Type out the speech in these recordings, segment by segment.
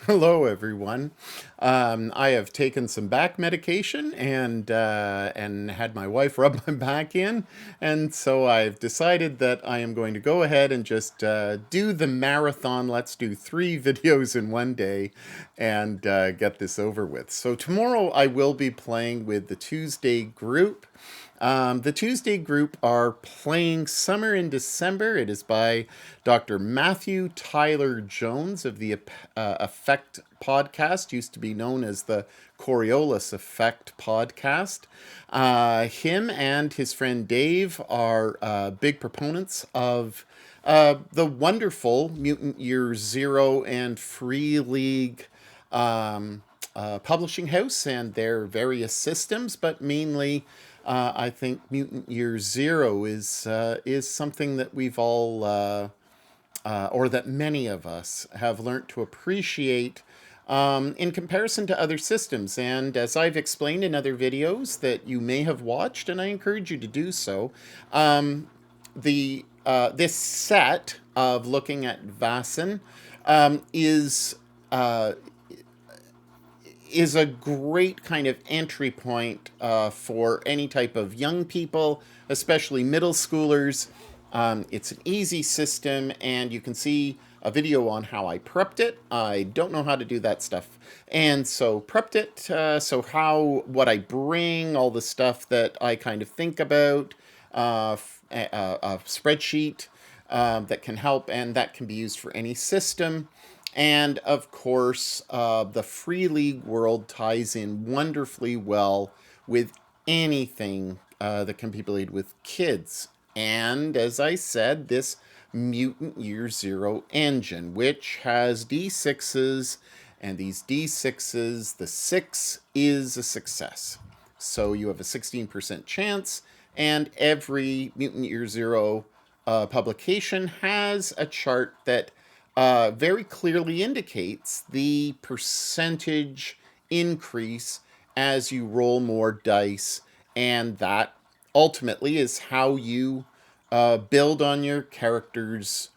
Hello, everyone. I have taken some back medication and had my wife rub my back in, and so I've decided that I am going to go ahead and just do the marathon. Let's do three videos in one day and get this over with. So tomorrow I will be playing with the Tuesday group. The Tuesday group are playing Summer in December. It is by Dr. Matthew Tyler Jones of the Effect podcast, used to be known as the Coriolis Effect podcast. Him and his friend Dave are big proponents of the wonderful Mutant Year Zero and Free League publishing house and their various systems, but mainly I think Mutant Year Zero is something that we've all, or that many of us have learned to appreciate in comparison to other systems. And as I've explained in other videos that you may have watched, and I encourage you to do so, the this set of looking at Vaesen is is a great kind of entry point for any type of young people, especially middle schoolers. It's an easy system, and you can see a video on how I prepped it. I don't know how to do that stuff. And so prepped it, so what I bring, all the stuff that I kind of think about, a spreadsheet that can help, and that can be used for any system. And of course, the Free League world ties in wonderfully well with anything that can be played with kids. And as I said, this Mutant Year Zero engine, which has D6s, and these D6s, the 6 is a success. So you have a 16% chance, and every Mutant Year Zero publication has a chart that very clearly indicates the percentage increase as you roll more dice, and that ultimately is how you build on your character's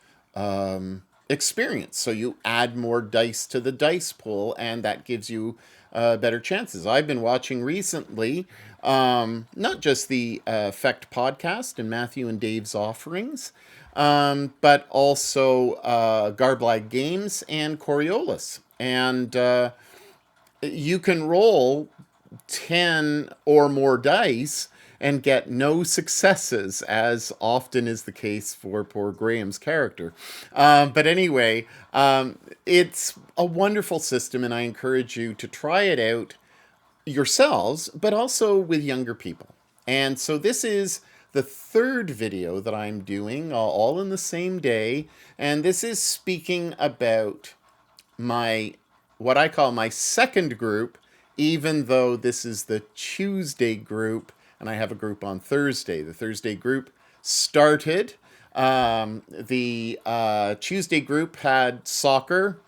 experience. So you add more dice to the dice pool, and that gives you better chances. I've been watching recently not just the Effect podcast and Matthew and Dave's offerings, but also Garblag Games and Coriolis. And you can roll 10 or more dice and get no successes, as often is the case for poor Graham's character. But anyway, it's a wonderful system, and I encourage you to try it out yourselves, but also with younger people. And so this is the third video that I'm doing, all in the same day. And this is speaking about my, what I call my second group, even though this is the Tuesday group, and I have a group on Thursday. The Thursday group started. The Tuesday group had soccer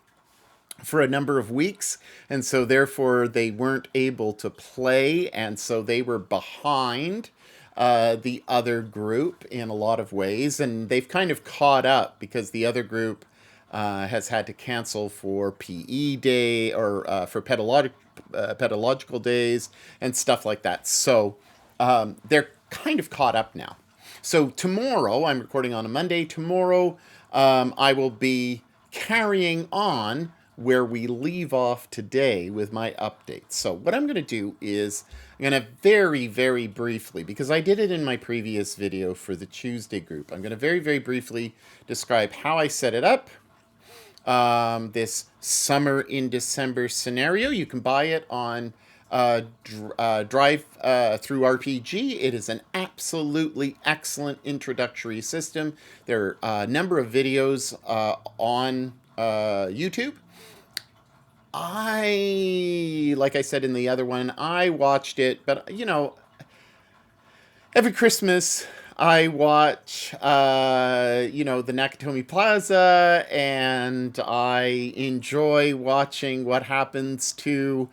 for a number of weeks, and so therefore they weren't able to play, and so they were behind the other group in a lot of ways, and they've kind of caught up because the other group has had to cancel for PE day or for pedagogically days and stuff like that. So they're kind of caught up now. So tomorrow, I'm recording on a Monday. Tomorrow, I will be carrying on where we leave off today with my updates. So what I'm going to do is I'm going to very, very briefly, because I did it in my previous video for the Tuesday group, I'm going to very, very briefly describe how I set it up. This Summer in December scenario, you can buy it on Drive through RPG. It is an absolutely excellent introductory system. There are a number of videos on YouTube. Like I said in the other one, I watched it, but you know, every Christmas I watch, the Nakatomi Plaza, and I enjoy watching what happens to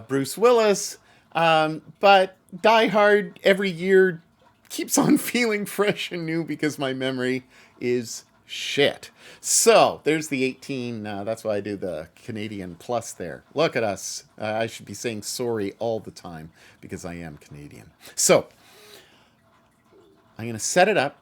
Bruce Willis. But Die Hard every year keeps on feeling fresh and new because my memory is Shit. So there's the 18. That's why I do the Canadian plus there. Look at us. I should be saying sorry all the time because I am Canadian. So I'm going to set it up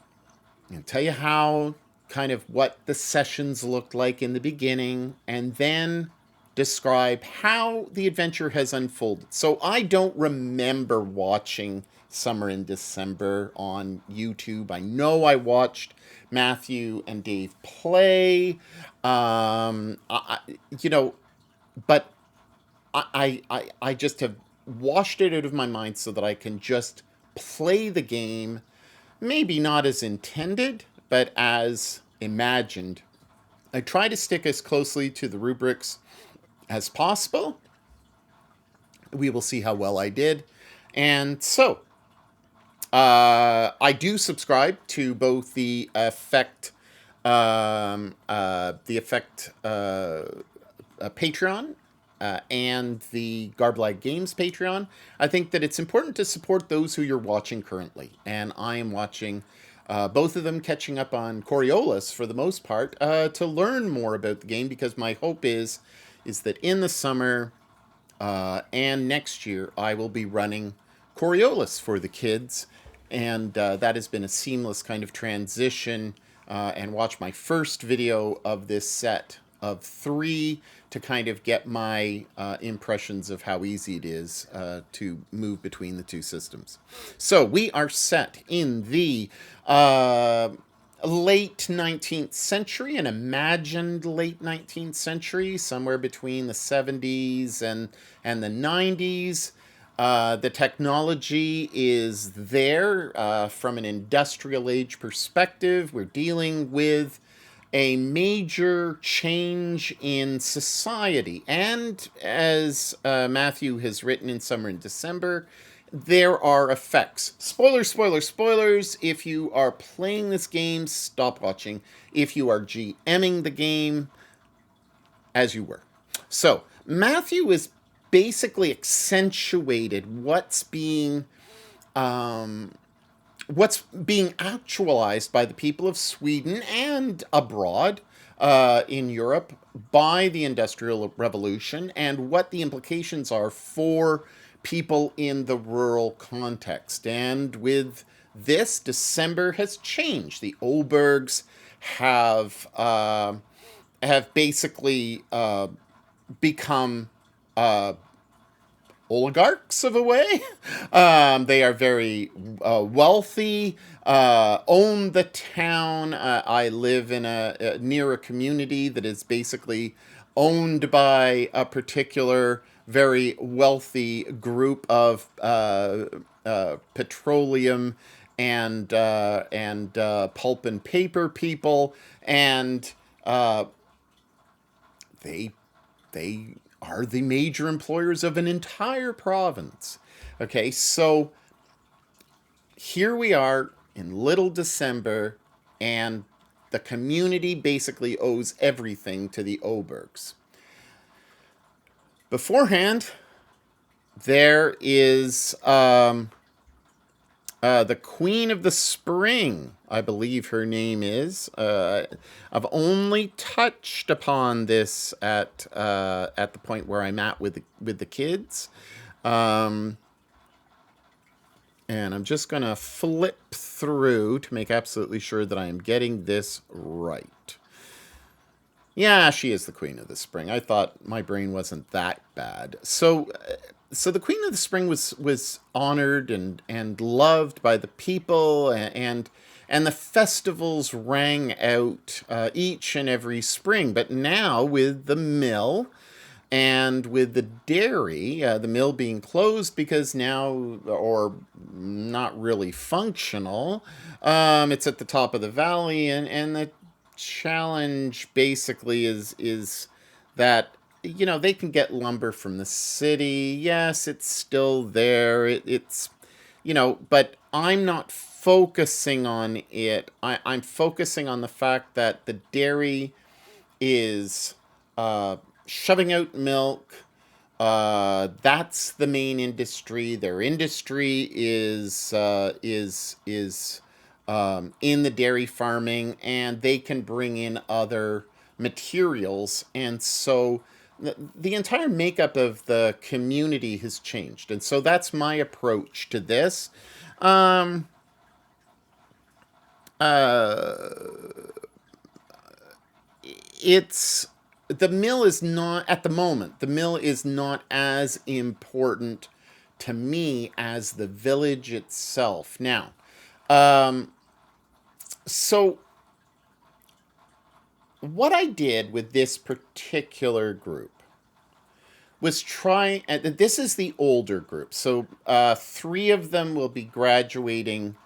and tell you how kind of what the sessions looked like in the beginning and then describe how the adventure has unfolded. So I don't remember watching Summer in December on YouTube. I know I watched Matthew and Dave play. You know, but I just have washed it out of my mind so that I can just play the game, maybe not as intended, but as imagined. I try to stick as closely to the rubrics as possible. We will see how well I did. And so, I do subscribe to both the effect Patreon and the Garblag Games Patreon. I think that it's important to support those who you're watching currently, and I am watching both of them, catching up on Coriolis for the most part, to learn more about the game, because my hope is that in the summer and next year I will be running Coriolis for the kids, and that has been a seamless kind of transition. And watch my first video of this set of 3 to kind of get my impressions of how easy it is to move between the 2 systems. So we are set in the late 19th century, an imagined late 19th century, somewhere between the 70s and the 90s. The technology is there from an industrial age perspective. We're dealing with a major change in society. And as Matthew has written in Summer and December, there are effects. Spoilers, spoilers, spoilers. If you are playing this game, stop watching. If you are GMing the game, as you were. So, Matthew is basically accentuated what's being actualized by the people of Sweden and abroad in Europe by the Industrial Revolution, and what the implications are for people in the rural context. And with this, December has changed. The Obergs have basically become oligarchs of a way. They are very wealthy, own the town. I live in near a community that is basically owned by a particular very wealthy group of petroleum and pulp and paper people, and they they are the major employers of an entire province. Okay, so here we are in Little December, and the community basically owes everything to the Obergs. Beforehand, there is the Queen of the Spring, I believe her name is. I've only touched upon this at the point where I'm at with the kids, and I'm just gonna flip through to make absolutely sure that I am getting this right. Yeah, she is the Queen of the Spring. I thought my brain wasn't that bad. So the Queen of the Spring was honored and loved by the people, and the festivals rang out each and every spring. But now, with the mill and with the dairy, the mill being closed because now, or not really functional, it's at the top of the valley, and the challenge basically is that, you know, they can get lumber from the city. Yes, it's still there. It's, you know, but I'm not focusing on it. I'm focusing on the fact that the dairy is shoving out milk. That's the main industry. Their industry is in the dairy farming, and they can bring in other materials. And so the entire makeup of the community has changed. And so that's my approach to this. Um, it's the mill is not at the moment. The mill is not as important to me as the village itself. Now, so what I did with this particular group was try, and this is the older group. So three of them will be graduating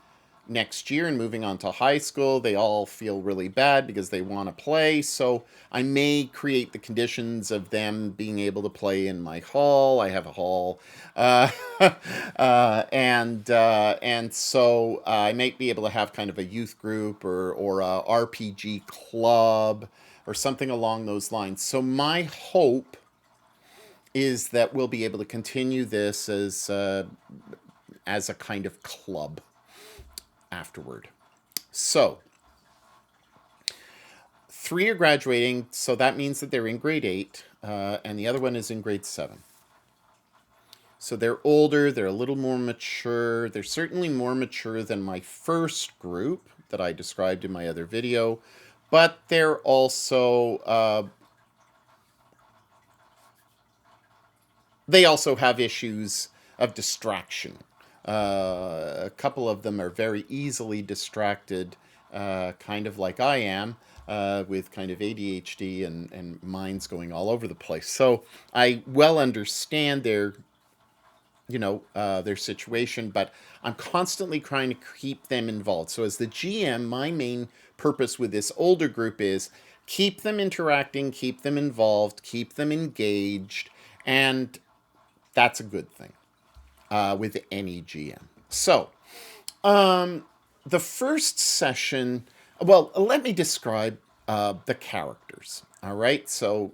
next year and moving on to high school. They all feel really bad because they want to play. So I may create the conditions of them being able to play in my hall. I have a hall, uh, and so I might be able to have kind of a youth group or a RPG club or something along those lines. So my hope is that we'll be able to continue this as a kind of club afterward. So, three are graduating, so that means that they're in grade 8, and the other one is in grade 7. So they're older, they're a little more mature. They're certainly more mature than my first group that I described in my other video, but they're also they also have issues of distraction. A couple of them are very easily distracted, kind of like I am, with kind of ADHD and minds going all over the place. So I well understand their situation, but I'm constantly trying to keep them involved. So as the GM, my main purpose with this older group is keep them interacting, keep them involved, keep them engaged, and that's a good thing with any GM. So, the first session, well, let me describe the characters. All right, so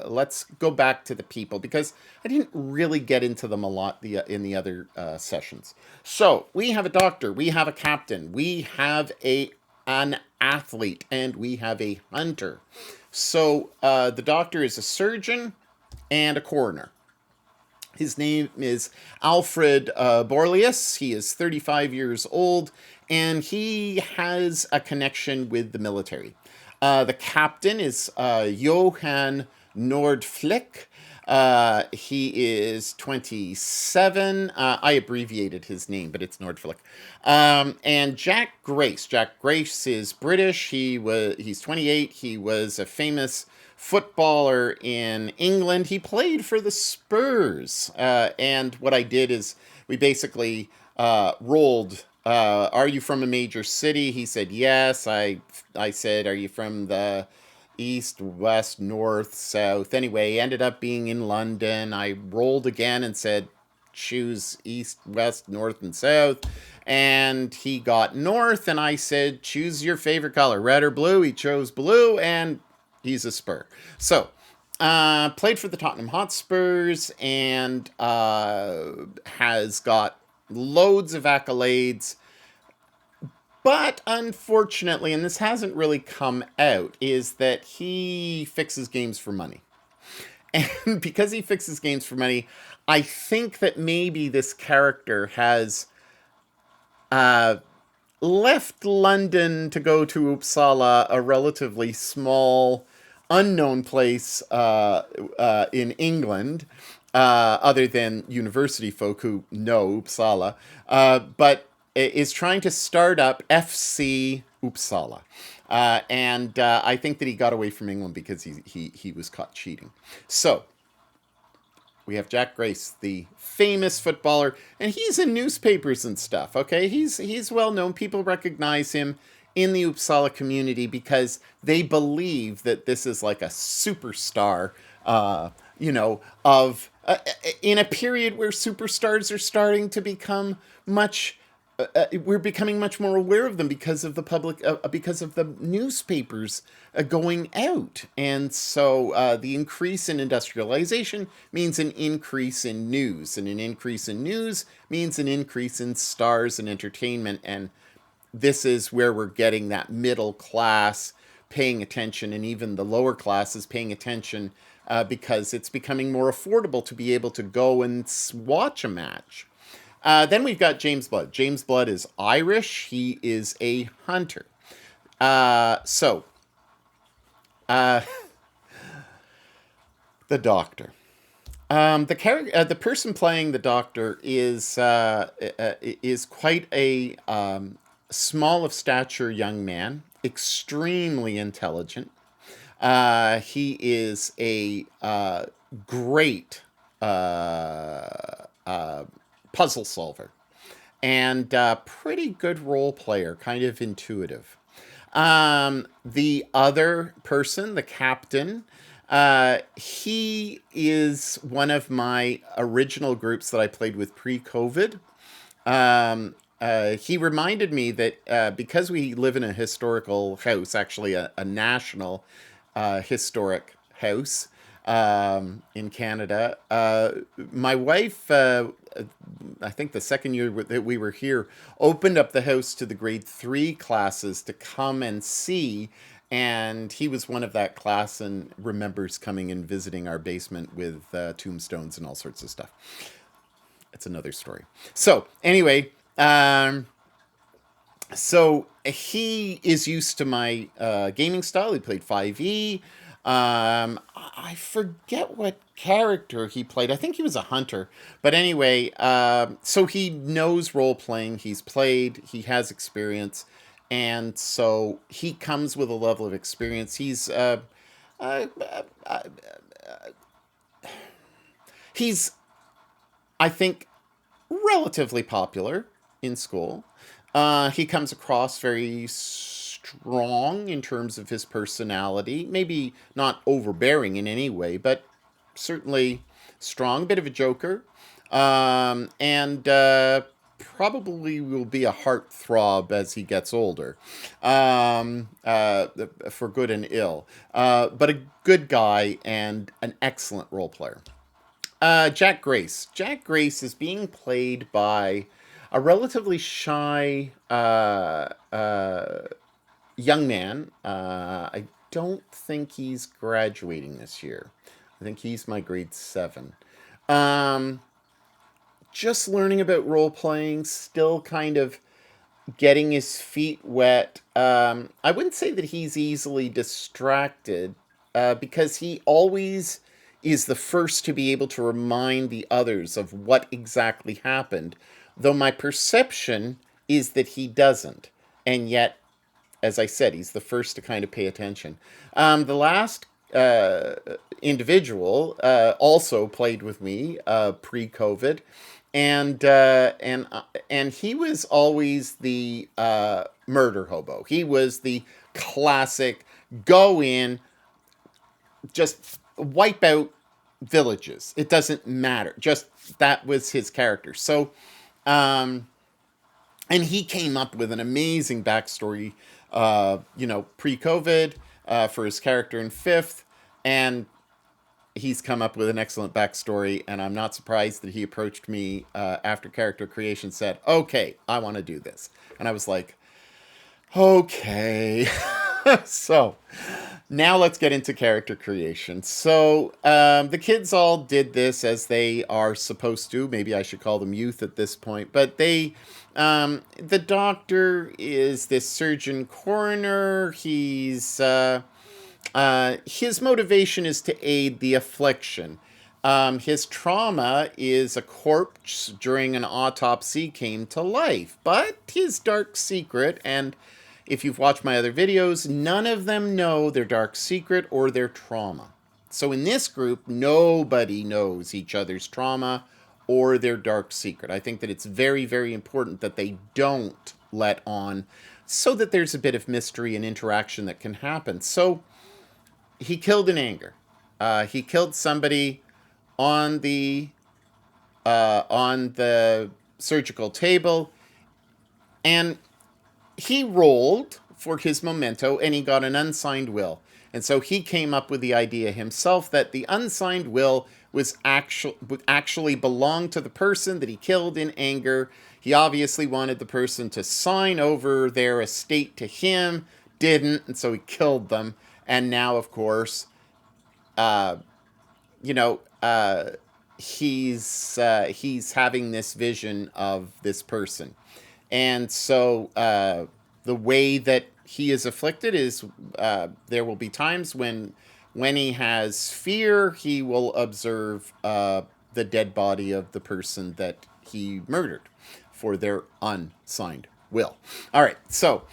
let's go back to the people because I didn't really get into them a lot in the other sessions. So we have a doctor, we have a captain, we have an athlete, and we have a hunter. So the doctor is a surgeon and a coroner. His name is Alfred Borlius. He is 35 years old, and he has a connection with the military. The captain is Johann Nordflick. He is 27. I abbreviated his name, but it's Nordflick. And Jack Grace. Jack Grace is British. He's 28. He was a famous footballer in England. He played for the Spurs. And what I did is we basically rolled. Are you from a major city? He said yes. I said, are you from the east, west, north, south? Anyway, ended up being in London. I rolled again and said, choose east, west, north, and south. And he got north, and I said, choose your favorite color, red or blue. He chose blue, and he's a Spur. So, played for the Tottenham Hotspurs and has got loads of accolades. But unfortunately, and this hasn't really come out, is that he fixes games for money. And because he fixes games for money, I think that maybe this character has left London to go to Uppsala, a relatively small, unknown place in England, other than university folk who know Uppsala, but is trying to start up FC Uppsala. And I think that he got away from England because he was caught cheating. So we have Jack Grace, the famous footballer, and he's in newspapers and stuff. Okay, he's well known. People recognize him in the Uppsala community because they believe that this is like a superstar. Of in a period where superstars are starting to become much. We're becoming much more aware of them because of the public, because of the newspapers going out. And so the increase in industrialization means an increase in news. And an increase in news means an increase in stars and entertainment. And this is where we're getting that middle class paying attention, and even the lower classes paying attention, because it's becoming more affordable to be able to go and watch a match. Then we've got James Blood. James Blood is Irish. He is a hunter. So, uh, the Doctor. The person playing the Doctor is quite a small of stature young man, extremely intelligent. He is a great uh, puzzle solver and pretty good role player, kind of intuitive. The other person, the captain, he is one of my original groups that I played with pre-COVID. He reminded me that because we live in a historical house, actually a national historic house in Canada, my wife, I think the second year that we were here, opened up the house to the grade 3 classes to come and see. And he was one of that class and remembers coming and visiting our basement with tombstones and all sorts of stuff. It's another story. So anyway, so he is used to my gaming style. He played 5e. I forget what character he played. I think he was a hunter. But anyway, so he knows role playing. He's played. He has experience, and so he comes with a level of experience. Uh, uh, he's I think relatively popular in school. He comes across very strong in terms of his personality. Maybe not overbearing in any way, but certainly strong. Bit of a joker. And probably will be a heartthrob as he gets older, for good and ill. But a good guy and an excellent role player. Jack Grace. Jack Grace is being played by a relatively shy young man. I don't think he's graduating this year. I think he's my grade 7. Um, just learning about role playing, still kind of getting his feet wet. I wouldn't say that he's easily distracted, because he always is the first to be able to remind the others of what exactly happened, though my perception is that he doesn't. And yet, as I said, he's the first to kind of pay attention. The last individual also played with me pre-COVID, and he was always the murder hobo. He was the classic go in, just wipe out villages. It doesn't matter. Just that was his character. So, and he came up with an amazing backstory, pre-COVID, for his character in Fifth, and he's come up with an excellent backstory. And I'm not surprised that he approached me after character creation, said, "Okay, I want to do this," and I was like, "Okay." So now let's get into character creation. So the kids all did this as they are supposed to. Maybe I should call them youth at this point. But the Doctor is this surgeon coroner. His motivation is to aid the affliction. His trauma is a corpse during an autopsy came to life. But his dark secret, and if you've watched my other videos, none of them know their dark secret or their trauma. So in this group, nobody knows each other's trauma or their dark secret. I think that it's very, very important that they don't let on, so that there's a bit of mystery and interaction that can happen. So he killed in anger. He killed somebody on the surgical table, and he rolled for his memento, and he got an unsigned will. And so he came up with the idea himself that the unsigned will was actually belonged to the person that he killed in anger. He obviously wanted the person to sign over their estate to him, didn't, and so he killed them. And now, of course, you know, he's having this vision of this person, and so the way that he is afflicted is there will be times when he has fear, he will observe the dead body of the person that he murdered for their unsigned will. All right, so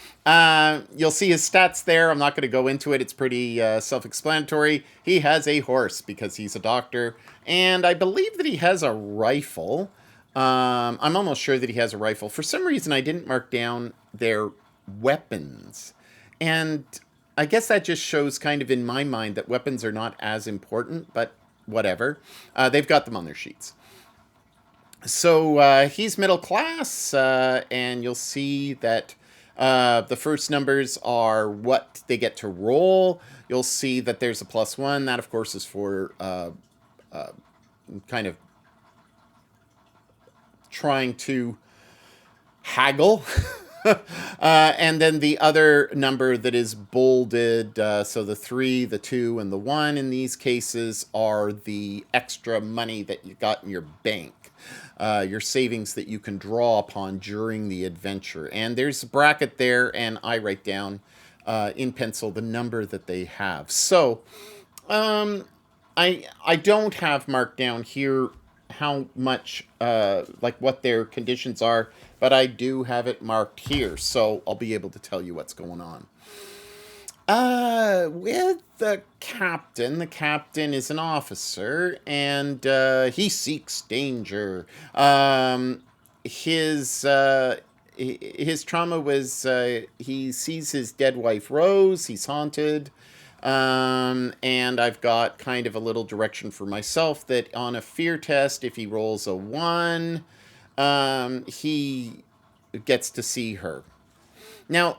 you'll see his stats there. I'm not going to go into it. It's pretty self-explanatory. He has a horse because he's a doctor, and I believe that he has a rifle. I'm almost sure that he has a rifle. For some reason, I didn't mark down their weapons, and I guess that just shows kind of in my mind that weapons are not as important, but whatever. They've got them on their sheets. So he's middle class, and you'll see that the first numbers are what they get to roll. You'll see that there's a +1. That, of course, is for kind of trying to haggle. And then the other number that is bolded, so the 3, the 2, and the 1 in these cases are the extra money that you got in your bank. Your savings that you can draw upon during the adventure. And there's a bracket there, and I write down in pencil the number that they have. So I don't have marked down here how much, like what their conditions are, but I do have it marked here, so I'll be able to tell you what's going on. With the captain is an officer, and he seeks danger. His trauma was he sees his dead wife Rose. He's haunted. And I've got kind of a little direction for myself that on a fear test, if he rolls a 1, he gets to see her. Now,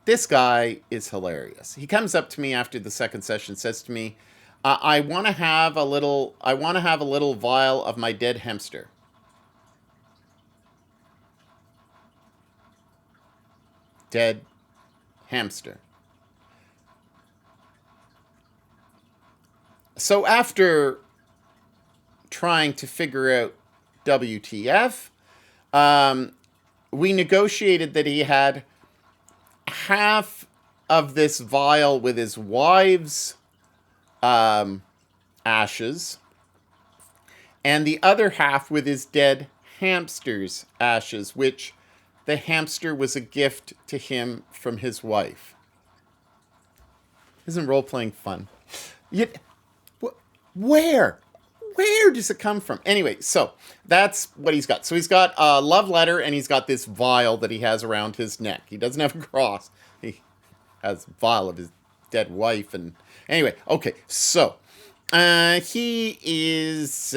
this guy is hilarious. He comes up to me after the second session, says to me, "I want to have a little. I want to have a little vial of my dead hamster." Dead hamster. So after trying to figure out WTF, we negotiated that he had half of this vial with his wife's ashes, and the other half with his dead hamster's ashes, which the hamster was a gift to him from his wife. Isn't role-playing fun? Yet, where does it come from? Anyway, so that's what he's got. So he's got a love letter, and he's got this vial that he has around his neck. He doesn't have a cross. He has a vial of his dead wife. And anyway, okay, so he is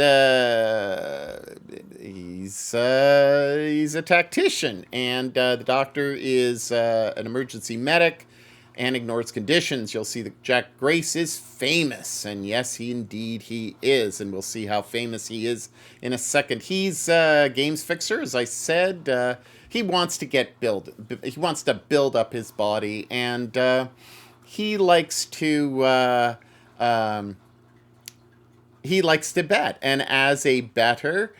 he's a tactician, and the doctor is an emergency medic and ignores conditions. You'll see that Jack Grace is famous, and yes, indeed he is, and we'll see how famous he is in a second. He's a games fixer, as I said. He wants to he wants to build up his body, and he likes to bet. And as a better,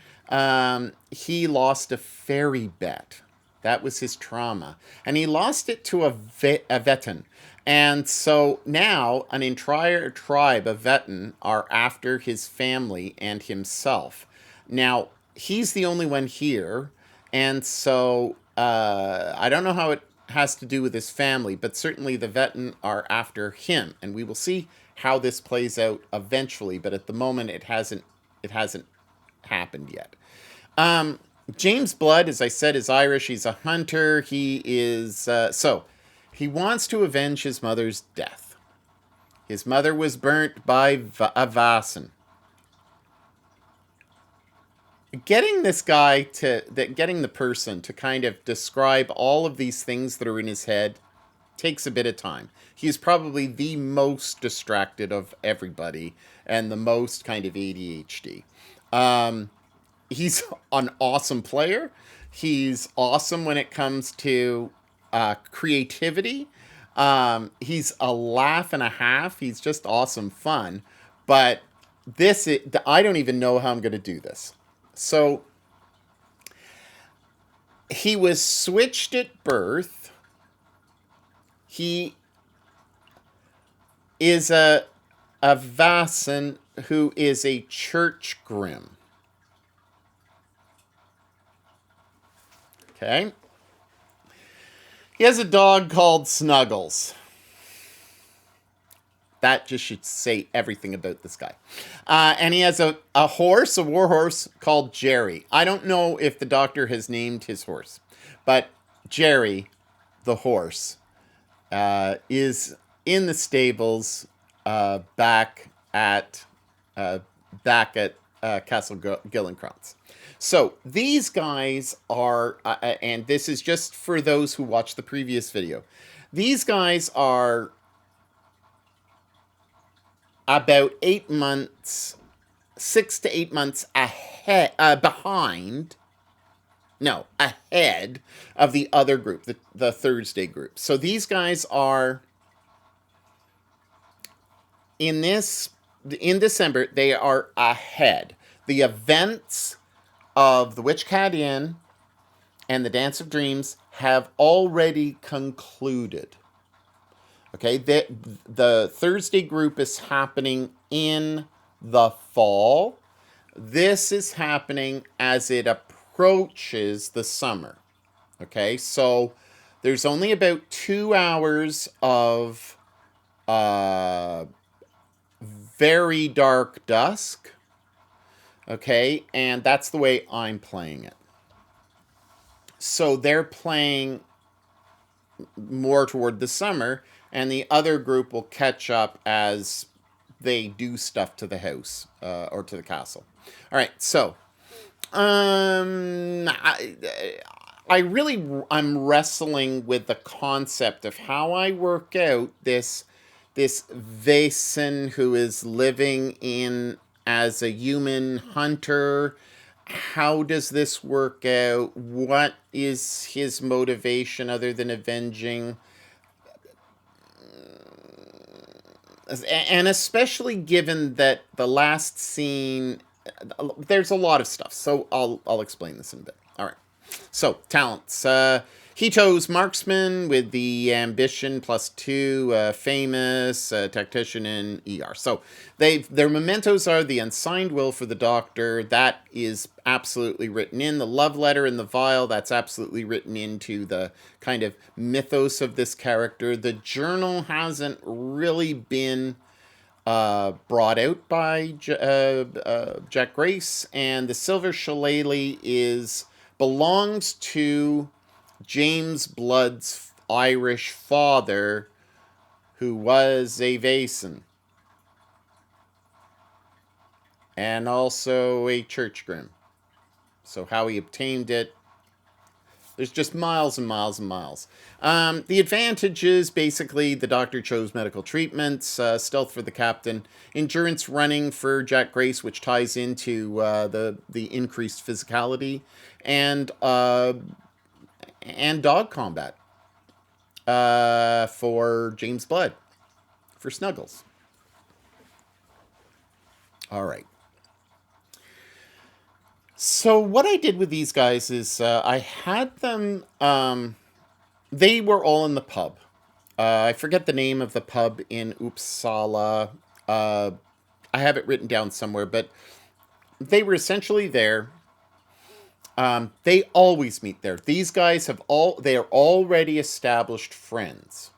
he lost a fairy bet. That was his trauma. And he lost it to a Vaesen. And so now an entire tribe of Vaesen are after his family and himself. Now, he's the only one here. And so I don't know how it has to do with his family, but certainly the Vaesen are after him. And we will see how this plays out eventually. But at the moment, it hasn't happened yet. James Blood, as I said, is Irish. He's a hunter. He is... he wants to avenge his mother's death. His mother was burnt by a Vaesen. Getting the person to kind of describe all of these things that are in his head takes a bit of time. He's probably the most distracted of everybody and the most kind of ADHD. He's an awesome player. He's awesome when it comes to creativity. He's a laugh and a half. He's just awesome fun. But I don't even know how I'm going to do this. So he was switched at birth. He is a Vaesen who is a church grim. Okay. He has a dog called Snuggles. That just should say everything about this guy. And he has a war horse called Jerry. I don't know if the doctor has named his horse, but Jerry, the horse, is in the stables back at Castle Gillenkrantz. So these guys are, and this is just for those who watched the previous video. These guys are about 8 months, 6 to 8 months ahead of the other group, the Thursday group. So these guys are in December, they are ahead. The events of the Witch Cat Inn and the Dance of Dreams have already concluded. Okay, the Thursday group is happening in the fall. This is happening as it approaches the summer. Okay, so there's only about 2 hours of very dark dusk. Okay, and that's the way I'm playing it. So they're playing more toward the summer, and the other group will catch up as they do stuff to the house or to the castle. All right, so I'm wrestling with the concept of how I work out this Vaesen who is living in as a human hunter. How does this work out? What is his motivation other than avenging? And especially given that the last scene, there's a lot of stuff. So I'll explain this in a bit. All right. So talents. Hito's marksman with the ambition +2, famous, tactician, and ER. So their mementos are the unsigned will for the doctor. That is absolutely written in. The love letter in the vial, that's absolutely written into the kind of mythos of this character. The journal hasn't really been brought out by Jack Grace, and the silver shillelagh belongs to James Blood's Irish father, who was a Vaesen, and also a church grim. So how he obtained it, there's just miles and miles and miles. The advantages, basically, the doctor chose medical treatments, stealth for the captain, endurance running for Jack Grace, which ties into the increased physicality, and dog combat for James Blood, for Snuggles. All right. So what I did with these guys is I had them, they were all in the pub. I forget the name of the pub in Uppsala. I have it written down somewhere, but they were essentially there. They always meet there. These guys they are already established friends.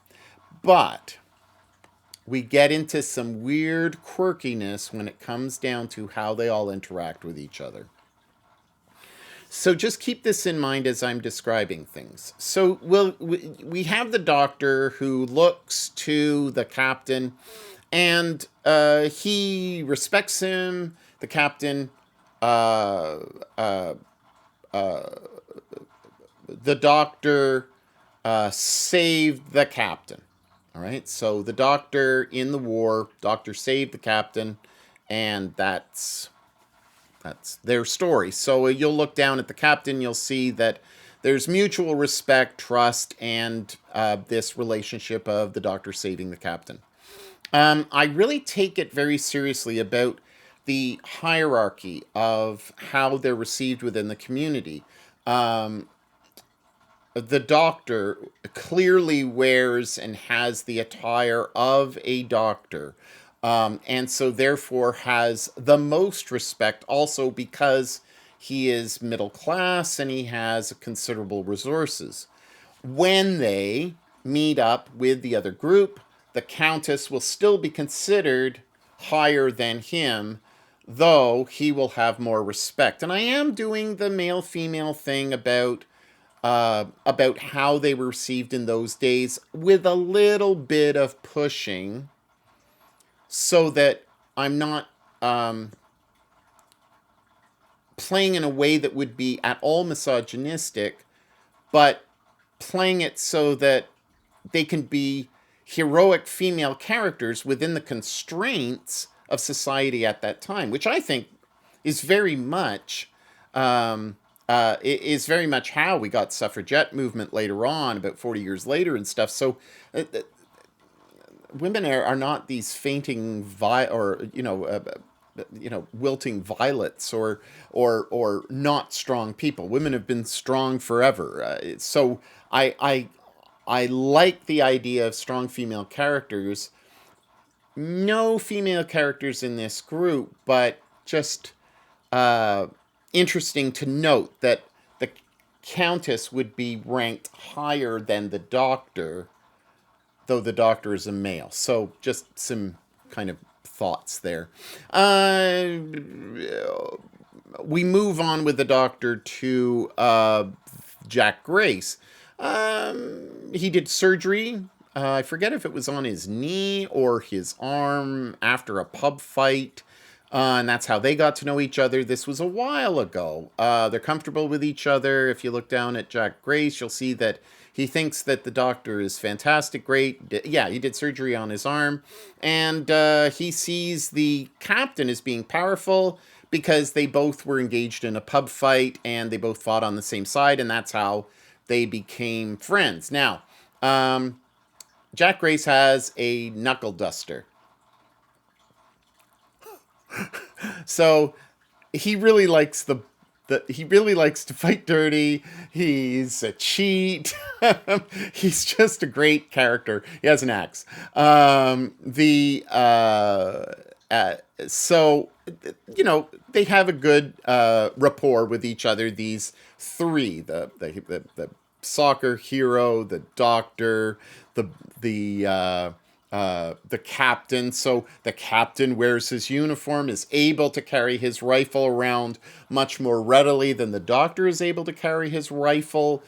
But we get into some weird quirkiness when it comes down to how they all interact with each other. So just keep this in mind as I'm describing things. So we have the doctor who looks to the captain, and he respects him. The captain, the doctor saved the captain. All right, so the doctor in the war, doctor saved the captain, and that's their story. So you'll look down at the captain, you'll see that there's mutual respect, trust, and this relationship of the doctor saving the captain. I really take it very seriously about the hierarchy of how they're received within the community. The doctor clearly wears and has the attire of a doctor. And so, therefore, has the most respect also because he is middle class and he has considerable resources. When they meet up with the other group, the Countess will still be considered higher than him, though he will have more respect. And I am doing the male female thing about how they were received in those days with a little bit of pushing so that I'm not playing in a way that would be at all misogynistic, but playing it so that they can be heroic female characters within the constraints of society at that time, which I think is very much is very much how we got suffragette movement later on, about 40 years later and stuff. So women are not these fainting or wilting violets or not strong people. Women have been strong forever. So I like the idea of strong female characters. No female characters in this group, but just interesting to note that the Countess would be ranked higher than the Doctor, though the Doctor is a male. So just some kind of thoughts there. We move on with the Doctor to Jack Grace. He did surgery. I forget if it was on his knee or his arm after a pub fight. And that's how they got to know each other. This was a while ago. They're comfortable with each other. If you look down at Jack Grace, you'll see that he thinks that the Doctor is fantastic, great. Yeah, he did surgery on his arm. And he sees the Captain as being powerful because they both were engaged in a pub fight and they both fought on the same side. And that's how they became friends. Now, Jack Grace has a knuckle duster. So he really likes he really likes to fight dirty. He's a cheat. He's just a great character. He has an axe. So they have a good rapport with each other. These three: the soccer hero, the Doctor, the captain. So the captain wears his uniform, is able to carry his rifle around much more readily than the Doctor is able to carry his rifle,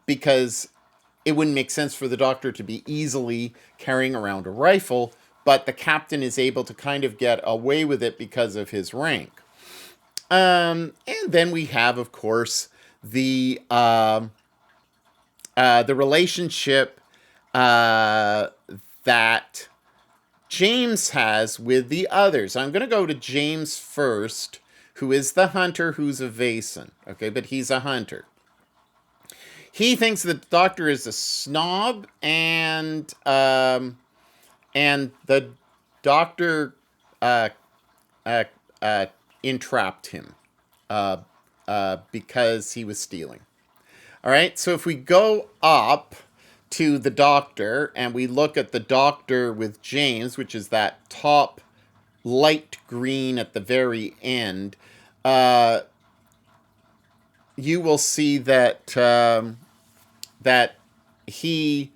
because it wouldn't make sense for the Doctor to be easily carrying around a rifle, but the captain is able to kind of get away with it because of his rank. And then we have, of course, the relationship that James has with the others. I'm going to go to James first, who is the hunter, who's a Vaesen. Okay, but he's a hunter. He thinks that the Doctor is a snob, and the Doctor entrapped him because he was stealing. All right, so if we go up to the Doctor and we look at the Doctor with James, which is that top light green at the very end, you will see that that he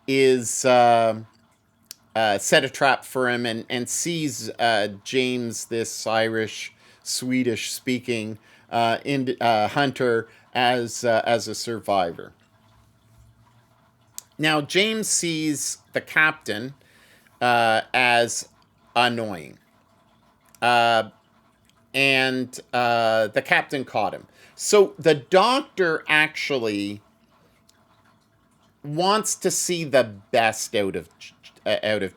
is set a trap for him and sees James, this Irish, Swedish speaking hunter, as a survivor. Now, James sees the captain as annoying. And the captain caught him. So the Doctor actually wants to see the best out of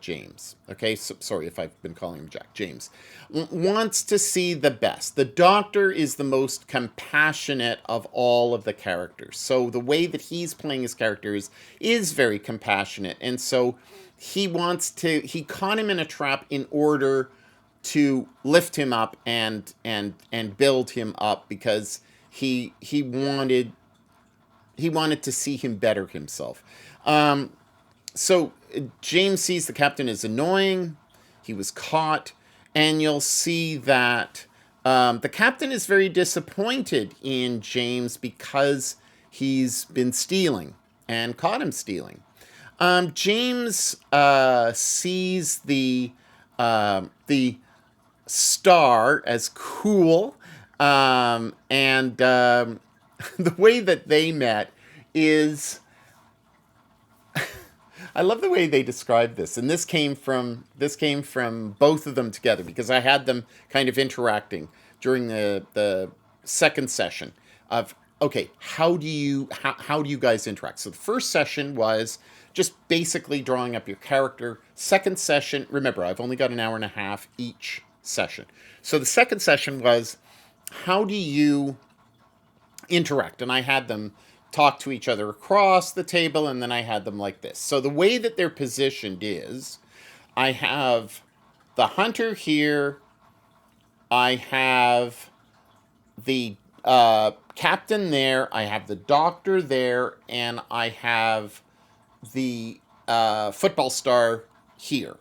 James. Okay, so, sorry if I've been calling him Jack. James wants to see the best. The Doctor is the most compassionate of all of the characters. So the way that he's playing his characters is very compassionate, and so he caught him in a trap in order to lift him up and build him up because he wanted to see him better himself. So James sees the captain as annoying. He was caught, and you'll see that the captain is very disappointed in James because he's been stealing and caught him stealing. James sees the star as cool, and the way that they met is I love the way they describe this, and this came from both of them together because I had them kind of interacting during the second session of okay, how do you guys interact? So the first session was just basically drawing up your character. Second session, remember I've only got an hour and a half each session. So the second session was how do you interact? And I had them talk to each other across the table, and then I had them like this. So the way that they're positioned is I have the hunter here, I have the captain there, I have the doctor there, and I have the football star here.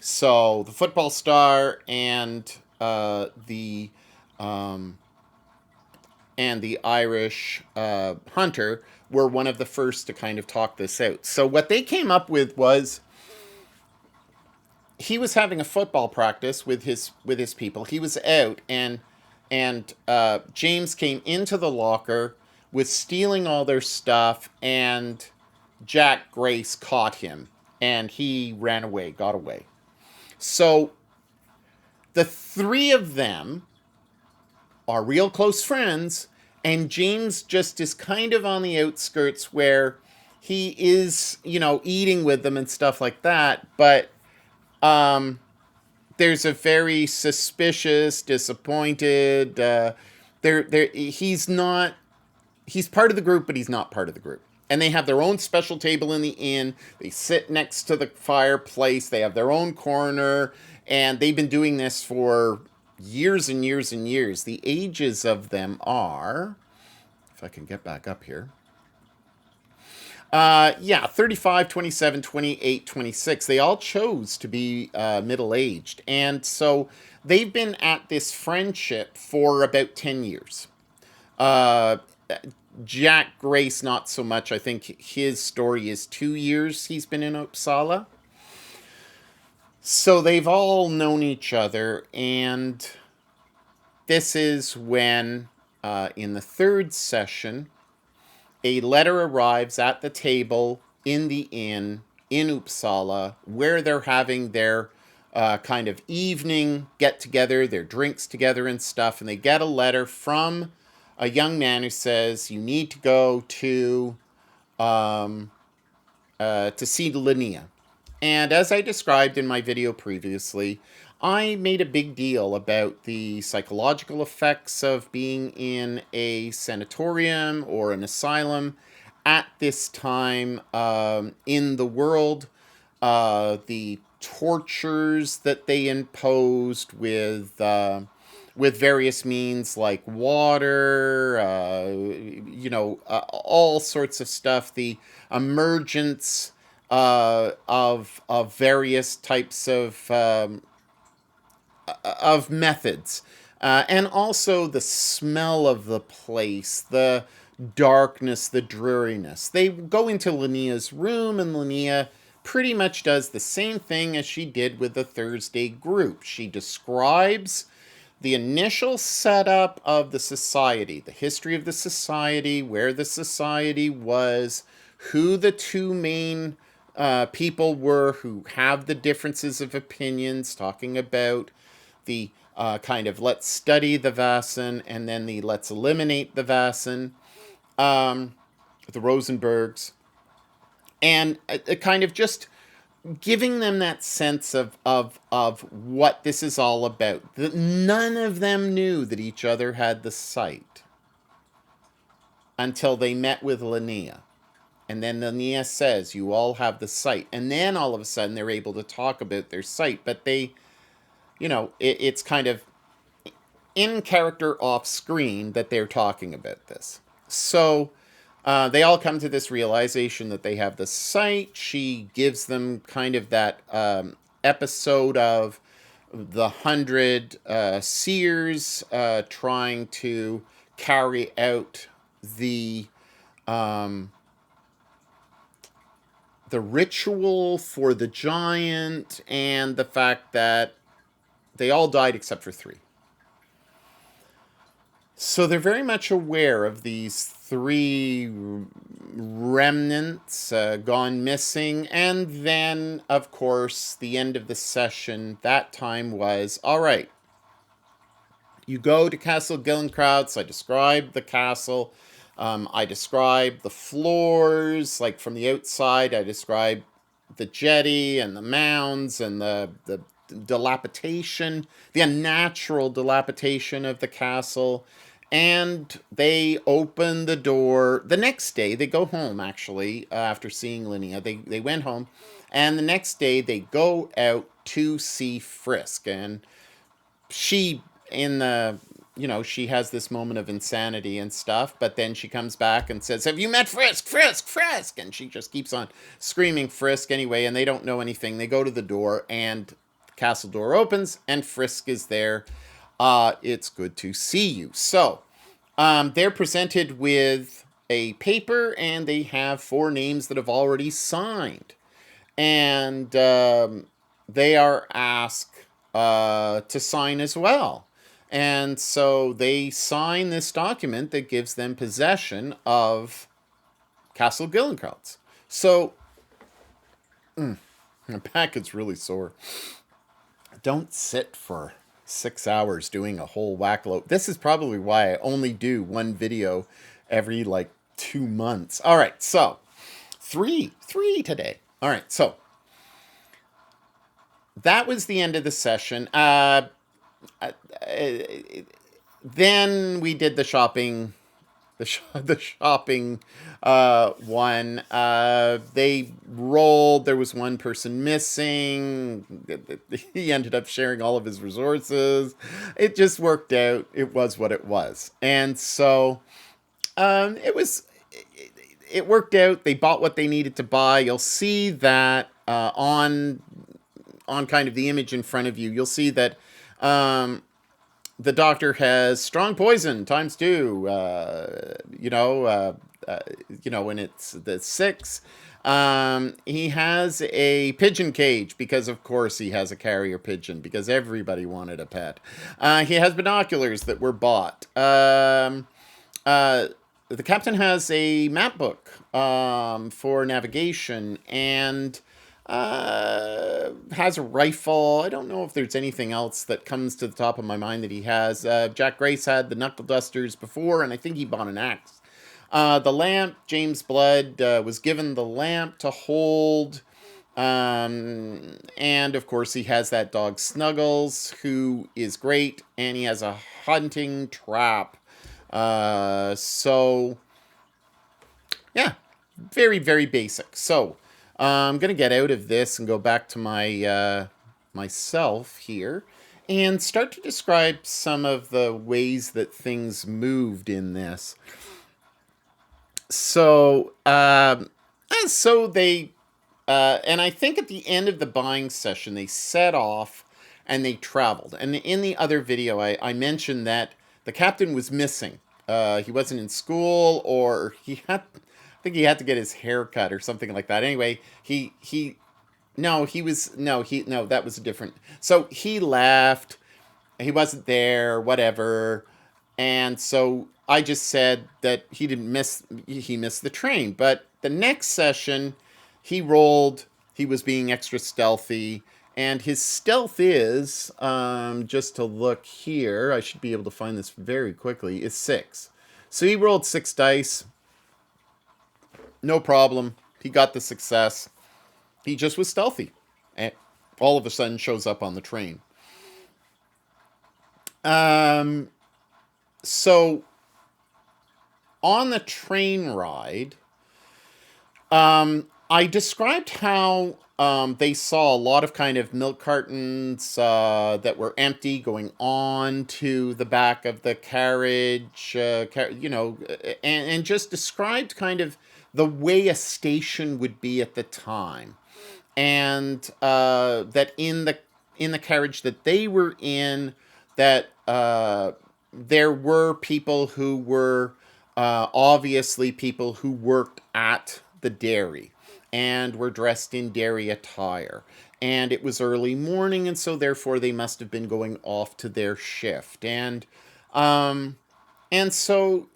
So the football star and the Irish hunter were one of the first to kind of talk this out. So what they came up with was he was having a football practice with his people. He was out, and James came into the locker, was stealing all their stuff, and Jack Grace caught him, and he ran away, got away. So the three of them are real close friends, and James just is kind of on the outskirts where he is, eating with them and stuff like that, but there's a very suspicious, disappointed, he's part of the group, but he's not part of the group. And they have their own special table in the inn. They sit next to the fireplace. They have their own corner. And they've been doing this for years and years and years. The ages of them are, if I can get back up here. 35, 27, 28, 26. They all chose to be middle-aged. And so they've been at this friendship for about 10 years. Jack Grace, not so much. I think his story is 2 years he's been in Uppsala. So they've all known each other, and this is when, in the third session, a letter arrives at the table in the inn in Uppsala where they're having their kind of evening get-together, their drinks together and stuff, and they get a letter from a young man who says, you need to go to see Linnea. And as I described in my video previously, I made a big deal about the psychological effects of being in a sanatorium or an asylum at this time in the world, the tortures that they imposed with various means like water, all sorts of stuff, the emergence of various types of methods, and also the smell of the place, the darkness, the dreariness. They go into Linnea's room, and Linnea pretty much does the same thing as she did with the Thursday group. She describes the initial setup of the society, the history of the society, where the society was, who the two main people were who have the differences of opinions, talking about the kind of let's study the Vaesen and then the let's eliminate the Vaesen, the Rosenbergs. and kind of just giving them that sense of what this is all about. That none of them knew that each other had the sight until they met with Linnea. And then Linnea says, "You all have the sight." And then all of a sudden they're able to talk about their sight. But they, it's kind of in character off screen that they're talking about this. So they all come to this realization that they have the sight. She gives them kind of that episode of the 100 seers trying to carry out the um, the ritual for the giant, and the fact that they all died except for 3. So they're very much aware of these 3 remnants gone missing. And then, of course, the end of the session that time was, all right, you go to Castle Gillenkrauts. I described the castle. I described the floors, like from the outside. I described the jetty and the mounds and the dilapidation, the unnatural dilapidation of the castle. And they open the door. The next day, they go home, actually, after seeing Linnea. They went home. And the next day, they go out to see Frisk. And she, in the, she has this moment of insanity and stuff. But then she comes back and says, "Have you met Frisk? Frisk, Frisk!" And she just keeps on screaming Frisk anyway. And they don't know anything. They go to the door, and the castle door opens, and Frisk is there. It's good to see you. So, they're presented with a paper, and they have 4 names that have already signed. And they are asked to sign as well. And so they sign this document that gives them possession of Castle Gillenkrauts. So, my back is really sore. Don't sit for 6 hours doing a whole whack load. This is probably why I only do one video every 2 months. All right, so three today. All right, so that was the end of the session. Then we did the shopping. The shopping one. They rolled. There was one person missing. He ended up sharing all of his resources. It just worked out. It was what it was. And so it worked out. They bought what they needed to buy. You'll see that on kind of the image in front of you. You'll see that the doctor has strong poison times 2. When it's the 6. He has a pigeon cage because, of course, he has a carrier pigeon because everybody wanted a pet. He has binoculars that were bought. The captain has a map book for navigation, and has a rifle. I don't know if there's anything else that comes to the top of my mind that he has. Jack Grace had the knuckle dusters before, and I think he bought an axe. The lamp, James Blood was given the lamp to hold. And of course, he has that dog Snuggles, who is great, and he has a hunting trap. So, yeah, very, very basic. So, I'm going to get out of this and go back to my myself here and start to describe some of the ways that things moved in this. So, they, and I think at the end of the buying session, they set off and they traveled. And in the other video, I mentioned that the captain was missing. He wasn't in school, or I think he had to get his hair cut or something like that. Anyway, that was a different. So he left. He wasn't there, whatever. And so I just said that he missed the train. But the next session, he rolled. He was being extra stealthy. And his stealth is, just to look here, I should be able to find this very quickly, is 6. So he rolled 6 dice. No problem. he got the success. He just was stealthy. And all of a sudden shows up on the train. Um, so on the train ride, I described how they saw a lot of kind of milk cartons that were empty going on to the back of the carriage, and just described kind of the way a station would be at the time, and that in the carriage that they were in, that there were people who were obviously people who worked at the dairy and were dressed in dairy attire. And it was early morning, and so therefore they must have been going off to their shift. And so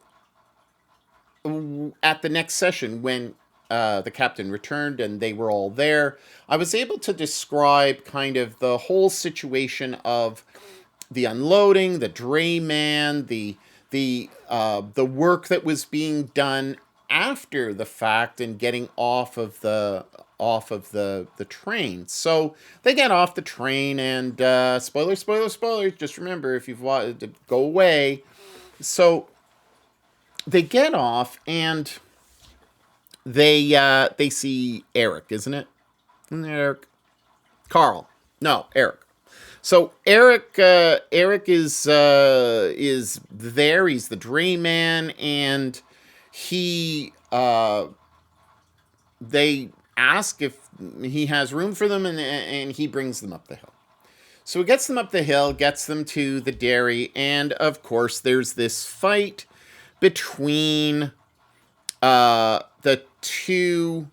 at the next session, when the captain returned and they were all there, I was able to describe kind of the whole situation of the unloading, the drayman, the work that was being done after the fact and getting off of the train. So they get off the train, and spoiler, spoiler, spoiler. Just remember, if you've watched, go away. So they get off, and they see Eric, isn't it? Isn't it Eric? Carl. No, Eric. So Eric is there. He's the drayman, and he they ask if he has room for them, and he brings them up the hill. So he gets them up the hill, gets them to the dairy, and of course there's this fight between the two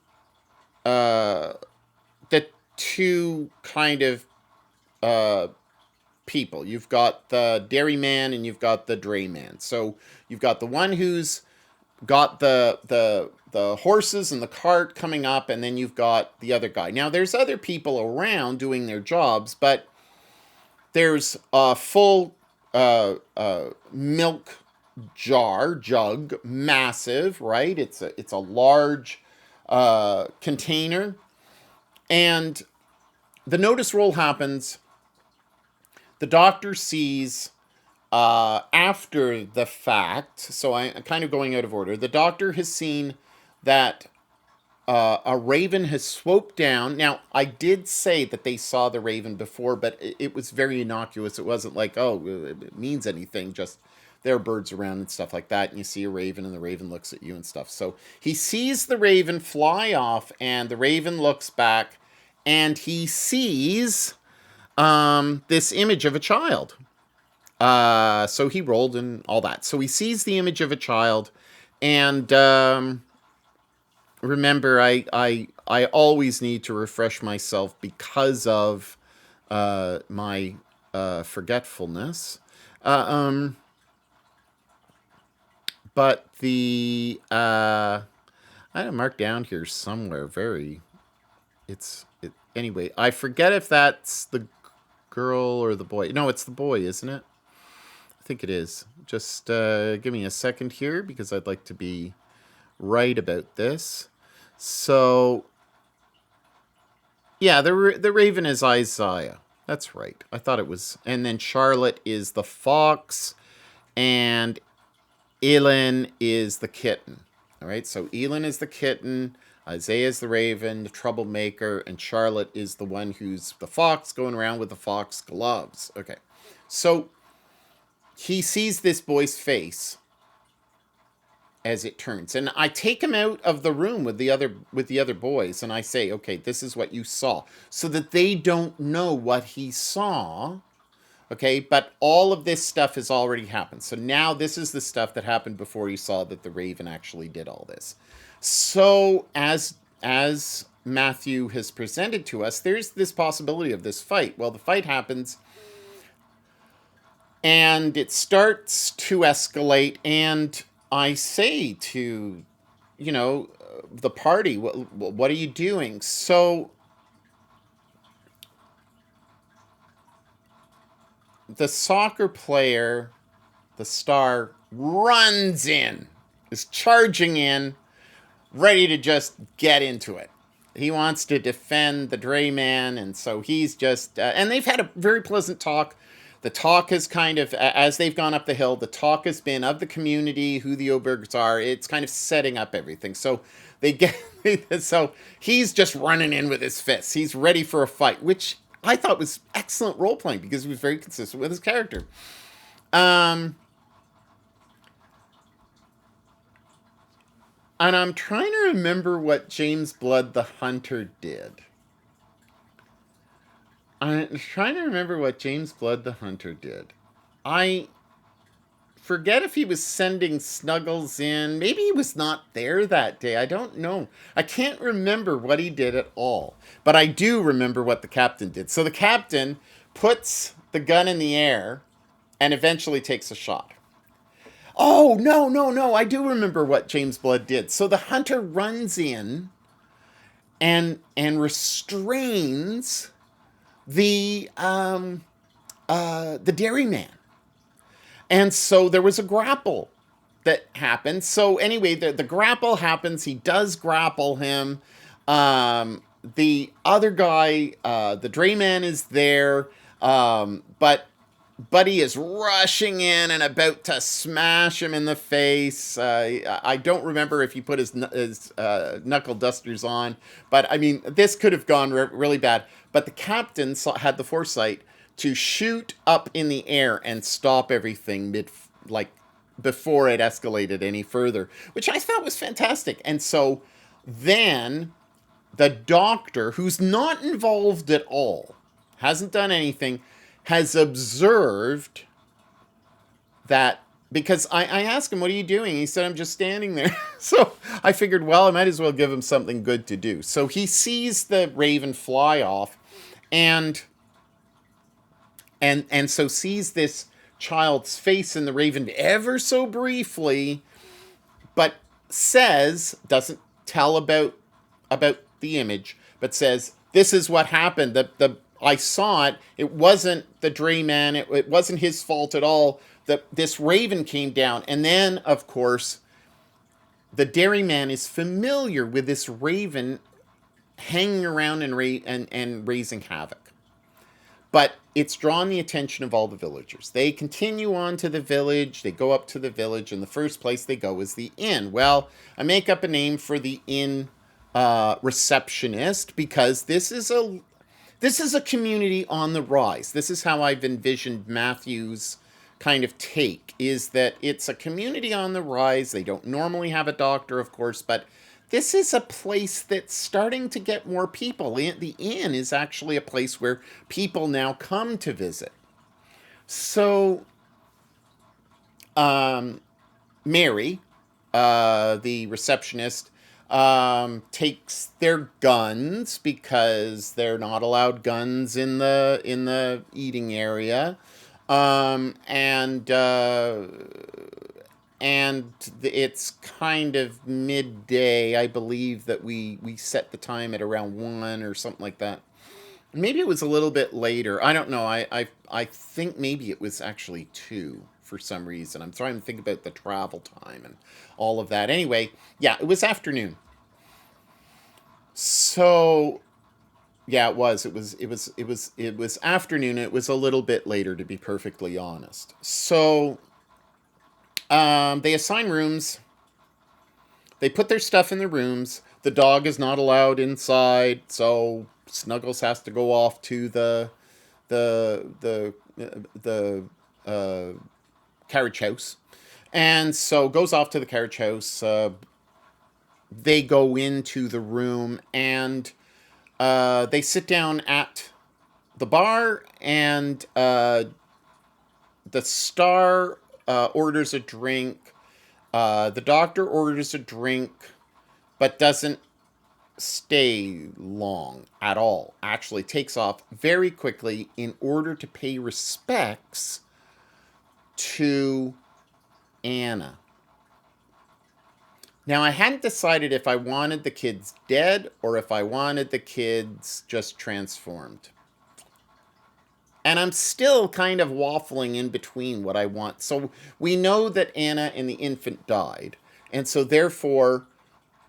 kind of people. You've got the dairyman and you've got the drayman. So you've got the one who's got the horses and the cart coming up, and then you've got the other guy. Now there's other people around doing their jobs, but there's a full milk jug, massive, right? It's a large container, and the notice roll happens. The doctor sees after the fact, so I'm kind of going out of order. The doctor has seen that a raven has swooped down. Now, I did say that they saw the raven before, but it was very innocuous. It wasn't like, oh, it means anything, just there are birds around and stuff like that, and you see a raven, and the raven looks at you and stuff. So he sees the raven fly off, and the raven looks back, and he sees this image of a child. So he rolled and all that. So he sees the image of a child, and remember, I always need to refresh myself because of my forgetfulness. But I had marked down here somewhere. Anyway. I forget if that's the girl or the boy. No, it's the boy, isn't it? I think it is. Just give me a second here because I'd like to be right about this. So, yeah, the raven is Isaiah. That's right. I thought it was. And then Charlotte is the fox, and Elin is the kitten. All right, so Elin is the kitten, Isaiah is the raven, the troublemaker, and Charlotte is the one who's the fox going around with the fox gloves. Okay, so he sees this boy's face as it turns, and I take him out of the room with the other boys, and I say, okay, this is what you saw, so that they don't know what he saw. Okay, but all of this stuff has already happened. So now this is the stuff that happened before you saw that the raven actually did all this. So as Matthew has presented to us, there's this possibility of this fight. Well, the fight happens, and it starts to escalate, and I say to, the party, what are you doing? So the soccer player, the star, runs in, is charging in, ready to just get into it. He wants to defend the Dray Man, and so he's just. And they've had a very pleasant talk. The talk has kind of, as they've gone up the hill, the talk has been of the community, who the Obergs are. It's kind of setting up everything. So they get. So he's just running in with his fists. He's ready for a fight, which I thought was excellent role playing because he was very consistent with his character. Um, and I'm trying to remember what James Blood the Hunter did. I'm trying to remember what James Blood the Hunter did. I forget if he was sending Snuggles in. Maybe he was not there that day. I don't know. I can't remember what he did at all. But I do remember what the captain did. So the captain puts the gun in the air and eventually takes a shot. Oh, no, no, no. I do remember what James Blood did. So the hunter runs in and restrains the dairyman. And so there was a grapple that happened. So anyway, the grapple happens. He does grapple him. The other guy, the drayman, is there, but Buddy is rushing in and about to smash him in the face. I don't remember if he put his knuckle dusters on, but I mean, this could have gone really bad. But the captain had the foresight to shoot up in the air and stop everything like before it escalated any further, which I thought was fantastic. And so then the doctor, who's not involved at all, hasn't done anything, has observed that, because I asked him, what are you doing? He said, I'm just standing there. So I figured, well, I might as well give him something good to do. So he sees the raven fly off and so sees this child's face in the raven ever so briefly, but doesn't tell about the image, but says, this is what happened. I saw it. It wasn't the drayman. It wasn't his fault at all. This raven came down. And then, of course, the dairyman is familiar with this raven hanging around and raising havoc. But it's drawn the attention of all the villagers. They continue on to the village. They go up to the village, and the first place they go is the inn. Well, I make up a name for the inn receptionist because this is a community on the rise. This is how I've envisioned Matthew's kind of take, is that it's a community on the rise. They don't normally have a doctor, of course, but this is a place that's starting to get more people. The inn is actually a place where people now come to visit. So, Mary, the receptionist, takes their guns because they're not allowed guns in the eating area, and it's kind of midday. I believe that we set the time at around 1 or something like that. Maybe it was a little bit later. I don't know. I think maybe it was actually 2 for some reason. I'm trying to think about the travel time and all of that. Anyway, yeah, it was afternoon. So yeah, it was. It was afternoon. It was a little bit later, to be perfectly honest. So they assign rooms. They put their stuff in the rooms. The dog is not allowed inside, so Snuggles has to go off to the carriage house, and so goes off to the carriage house. They go into the room and they sit down at the bar, and the star orders a drink. The doctor orders a drink, but doesn't stay long at all. Actually, takes off very quickly in order to pay respects to Anna. Now, I hadn't decided if I wanted the kids dead or if I wanted the kids just transformed. And I'm still kind of waffling in between what I want. So we know that Anna and the infant died. And so therefore,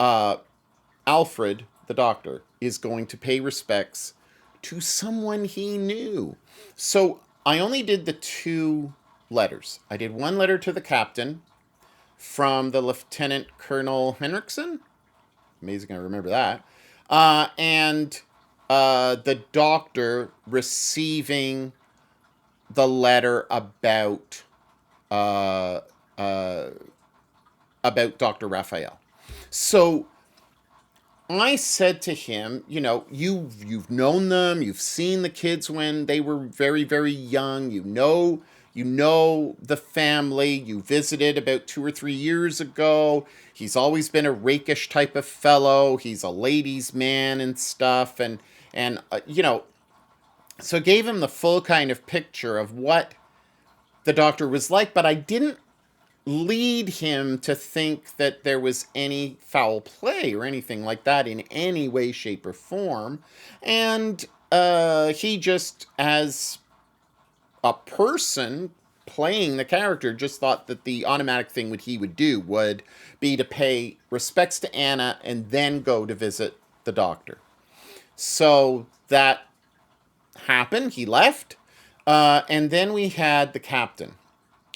Alfred, the doctor, is going to pay respects to someone he knew. So I only did the two letters. I did one letter to the captain from the Lieutenant Colonel Henriksen. Amazing, I remember that. And the doctor receiving the letter uh, uh, about Dr. Raphael. So I said to him, you've known them, you've seen the kids when they were very very young, you know the family, you visited about 2 or 3 years ago. He's always been a rakish type of fellow. He's a ladies' man and stuff, and so I gave him the full kind of picture of what the doctor was like, but I didn't lead him to think that there was any foul play or anything like that in any way, shape, or form. And he just, as a person playing the character, just thought that the automatic thing what he would do would be to pay respects to Anna and then go to visit the doctor. So that happened. He left. And then we had the captain.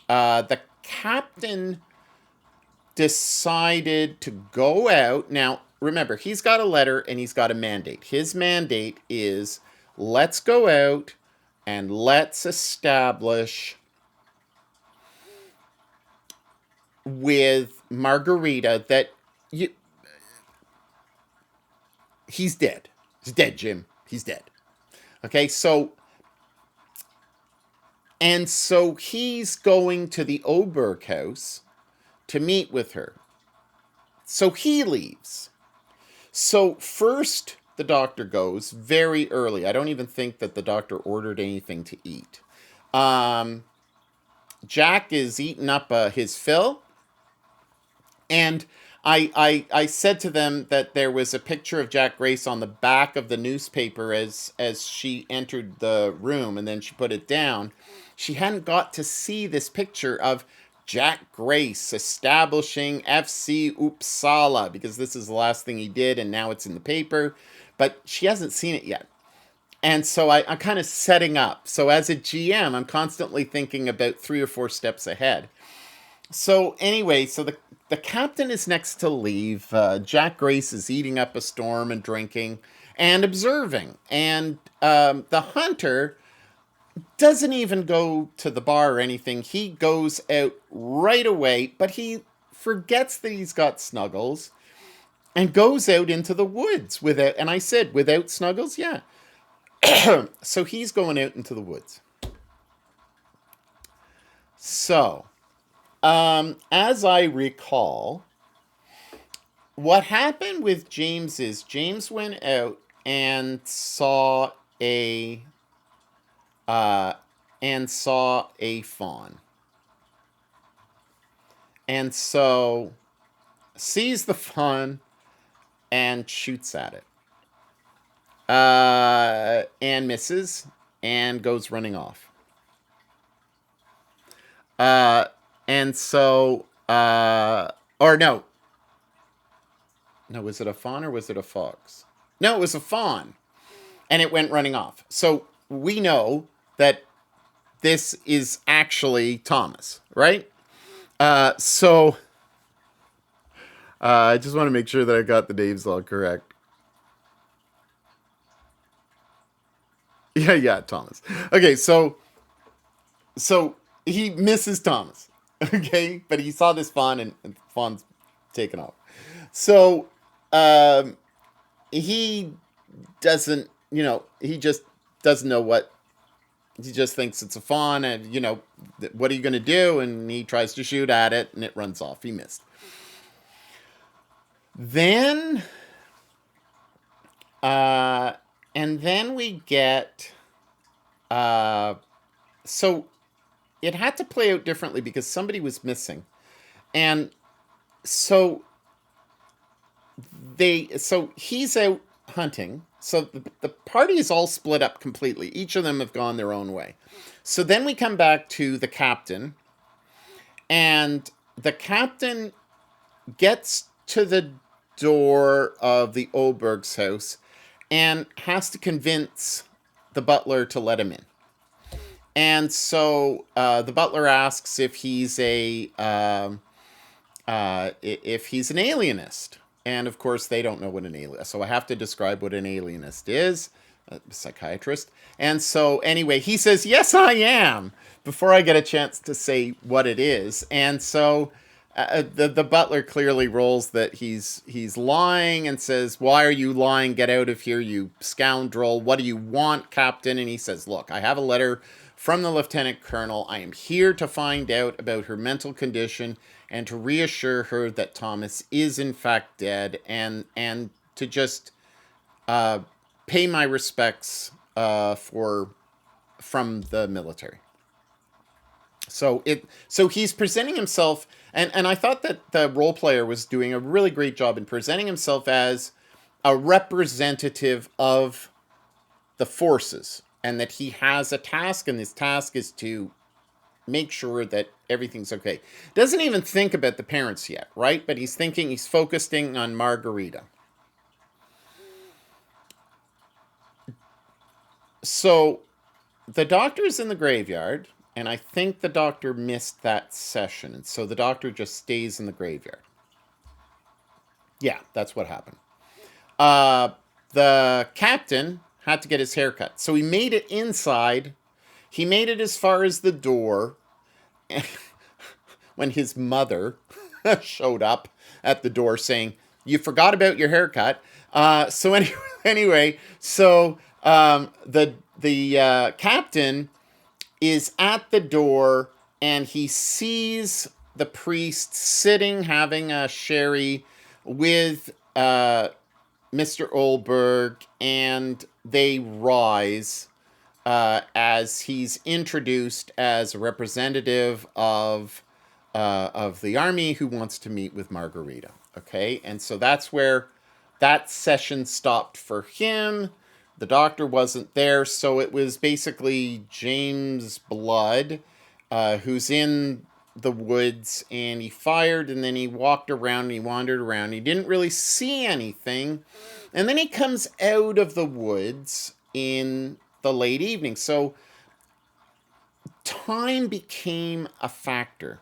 The captain decided to go out. Now, remember, he's got a letter and he's got a mandate. His mandate is, let's go out and let's establish with Margarita that he's dead. He's dead, Jim. He's dead. Okay, so he's going to the Oberg house to meet with her. So he leaves. So first, the doctor goes very early. I don't even think that the doctor ordered anything to eat. Jack is eating up his fill. And I said to them that there was a picture of Jack Grace on the back of the newspaper as she entered the room, and then she put it down. She hadn't got to see this picture of Jack Grace establishing FC Uppsala, because this is the last thing he did and now it's in the paper, but she hasn't seen it yet. And so I'm kind of setting up. So as a GM, I'm constantly thinking about 3 or 4 steps ahead. So anyway, so the captain is next to leave. Jack Grace is eating up a storm and drinking and observing. And the hunter doesn't even go to the bar or anything. He goes out right away, but he forgets that he's got Snuggles and goes out into the woods without, and I said, without Snuggles? Yeah. So he's going out into the woods. So, as I recall, what happened with James is James went out and saw a fawn, and so sees the fawn and shoots at it, and misses and goes running off. And so, or no, was it a fawn or was it a fox? No, it was a fawn, and it went running off. So we know that this is actually Thomas, right? So I just want to make sure that I got the names all correct. Yeah, Thomas. Okay, so he misses Thomas. Okay, but he saw this fawn and the fawn's taken off. So he doesn't, he just doesn't know what. He just thinks it's a fawn, and what are you going to do? And he tries to shoot at it, and it runs off. He missed. Then, and then we get, so it had to play out differently because somebody was missing, and so he's out hunting. So the party is all split up completely. Each of them have gone their own way. So then we come back to the captain, and the captain gets to the door of the Oberg's house and has to convince the butler to let him in. And so the butler asks if he's if he's an alienist. And of course, they don't know what an alienist. So I have to describe what an alienist is. A psychiatrist. And so anyway, he says, "Yes, I am," before I get a chance to say what it is. And so the butler clearly rolls that he's lying and says, "Why are you lying? Get out of here, you scoundrel. What do you want, Captain?" And he says, "Look, I have a letter from the lieutenant colonel. I am here to find out about her mental condition and to reassure her that Thomas is in fact dead, and to just pay my respects from the military." So he's presenting himself, and I thought that the role player was doing a really great job in presenting himself as a representative of the forces, and that he has a task, and his task is to make sure that everything's okay. Doesn't even think about the parents yet, right? But he's focusing on Margarita. So the doctor's in the graveyard, and I think the doctor missed that session, and so the doctor just stays in the graveyard. Yeah, that's what happened. The captain had to get his hair cut, so he made it inside. He made it as far as the door when his mother showed up at the door saying, "You forgot about your haircut." So anyway, so the captain is at the door, and he sees the priest sitting having a sherry with Mr. Olberg, and they rise as he's introduced as a representative of the army who wants to meet with Margarita. Okay, and so that's where that session stopped for him. The doctor wasn't there, so it was basically James Blood, who's in the woods, and he fired, and then he walked around, and he wandered around. He didn't really see anything, and then he comes out of the woods in the late evening. So time became a factor.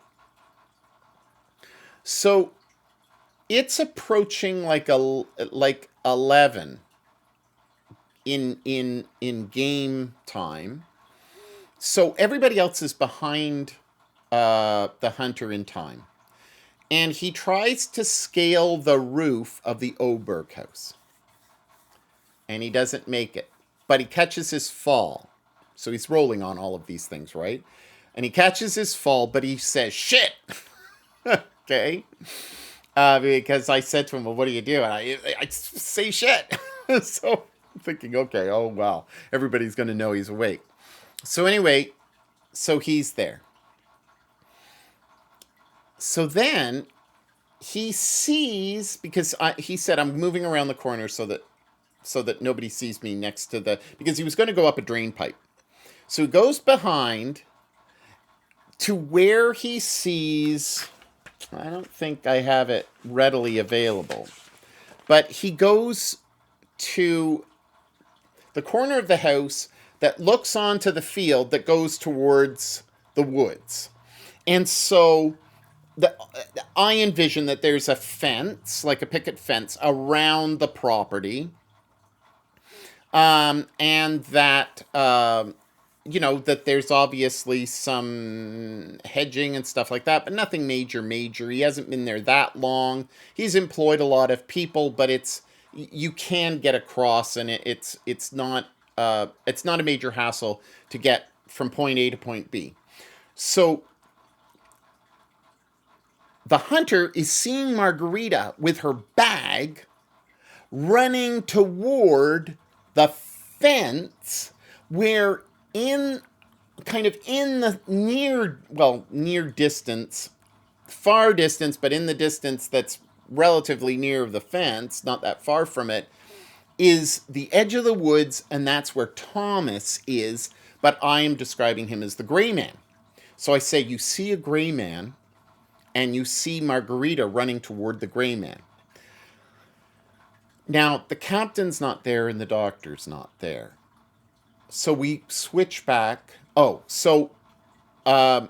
So it's approaching like 11 in game time. So everybody else is behind the hunter in time. And he tries to scale the roof of the Oberg house. And he doesn't make it. But he catches his fall. So he's rolling on all of these things, right? And he catches his fall, but he says, "Shit!" Okay? Because I said to him, "Well, what do you do?" And I say shit. So I'm thinking, okay, oh, wow. Everybody's going to know he's awake. So anyway, so he's there. So then he sees, because he said, "I'm moving around the corner so that nobody sees me next to because he was going to go up a drain pipe. So he goes behind to where he sees, I don't think I have it readily available, but he goes to the corner of the house that looks onto the field that goes towards the woods. And so I envision that there's a fence, like a picket fence, around the property. And that, that there's obviously some hedging and stuff like that, but nothing major. He hasn't been there that long. He's employed a lot of people, but you can get across, and it's not a major hassle to get from point A to point B. So the hunter is seeing Margarita with her bag running toward the fence, where in the near distance, far distance, but in the distance that's relatively near the fence, not that far from it, is the edge of the woods, and that's where Thomas is, but I am describing him as the gray man. So I say, you see a gray man, and you see Margarita running toward the gray man. Now, the captain's not there and the doctor's not there. So we switch back. Oh, so um,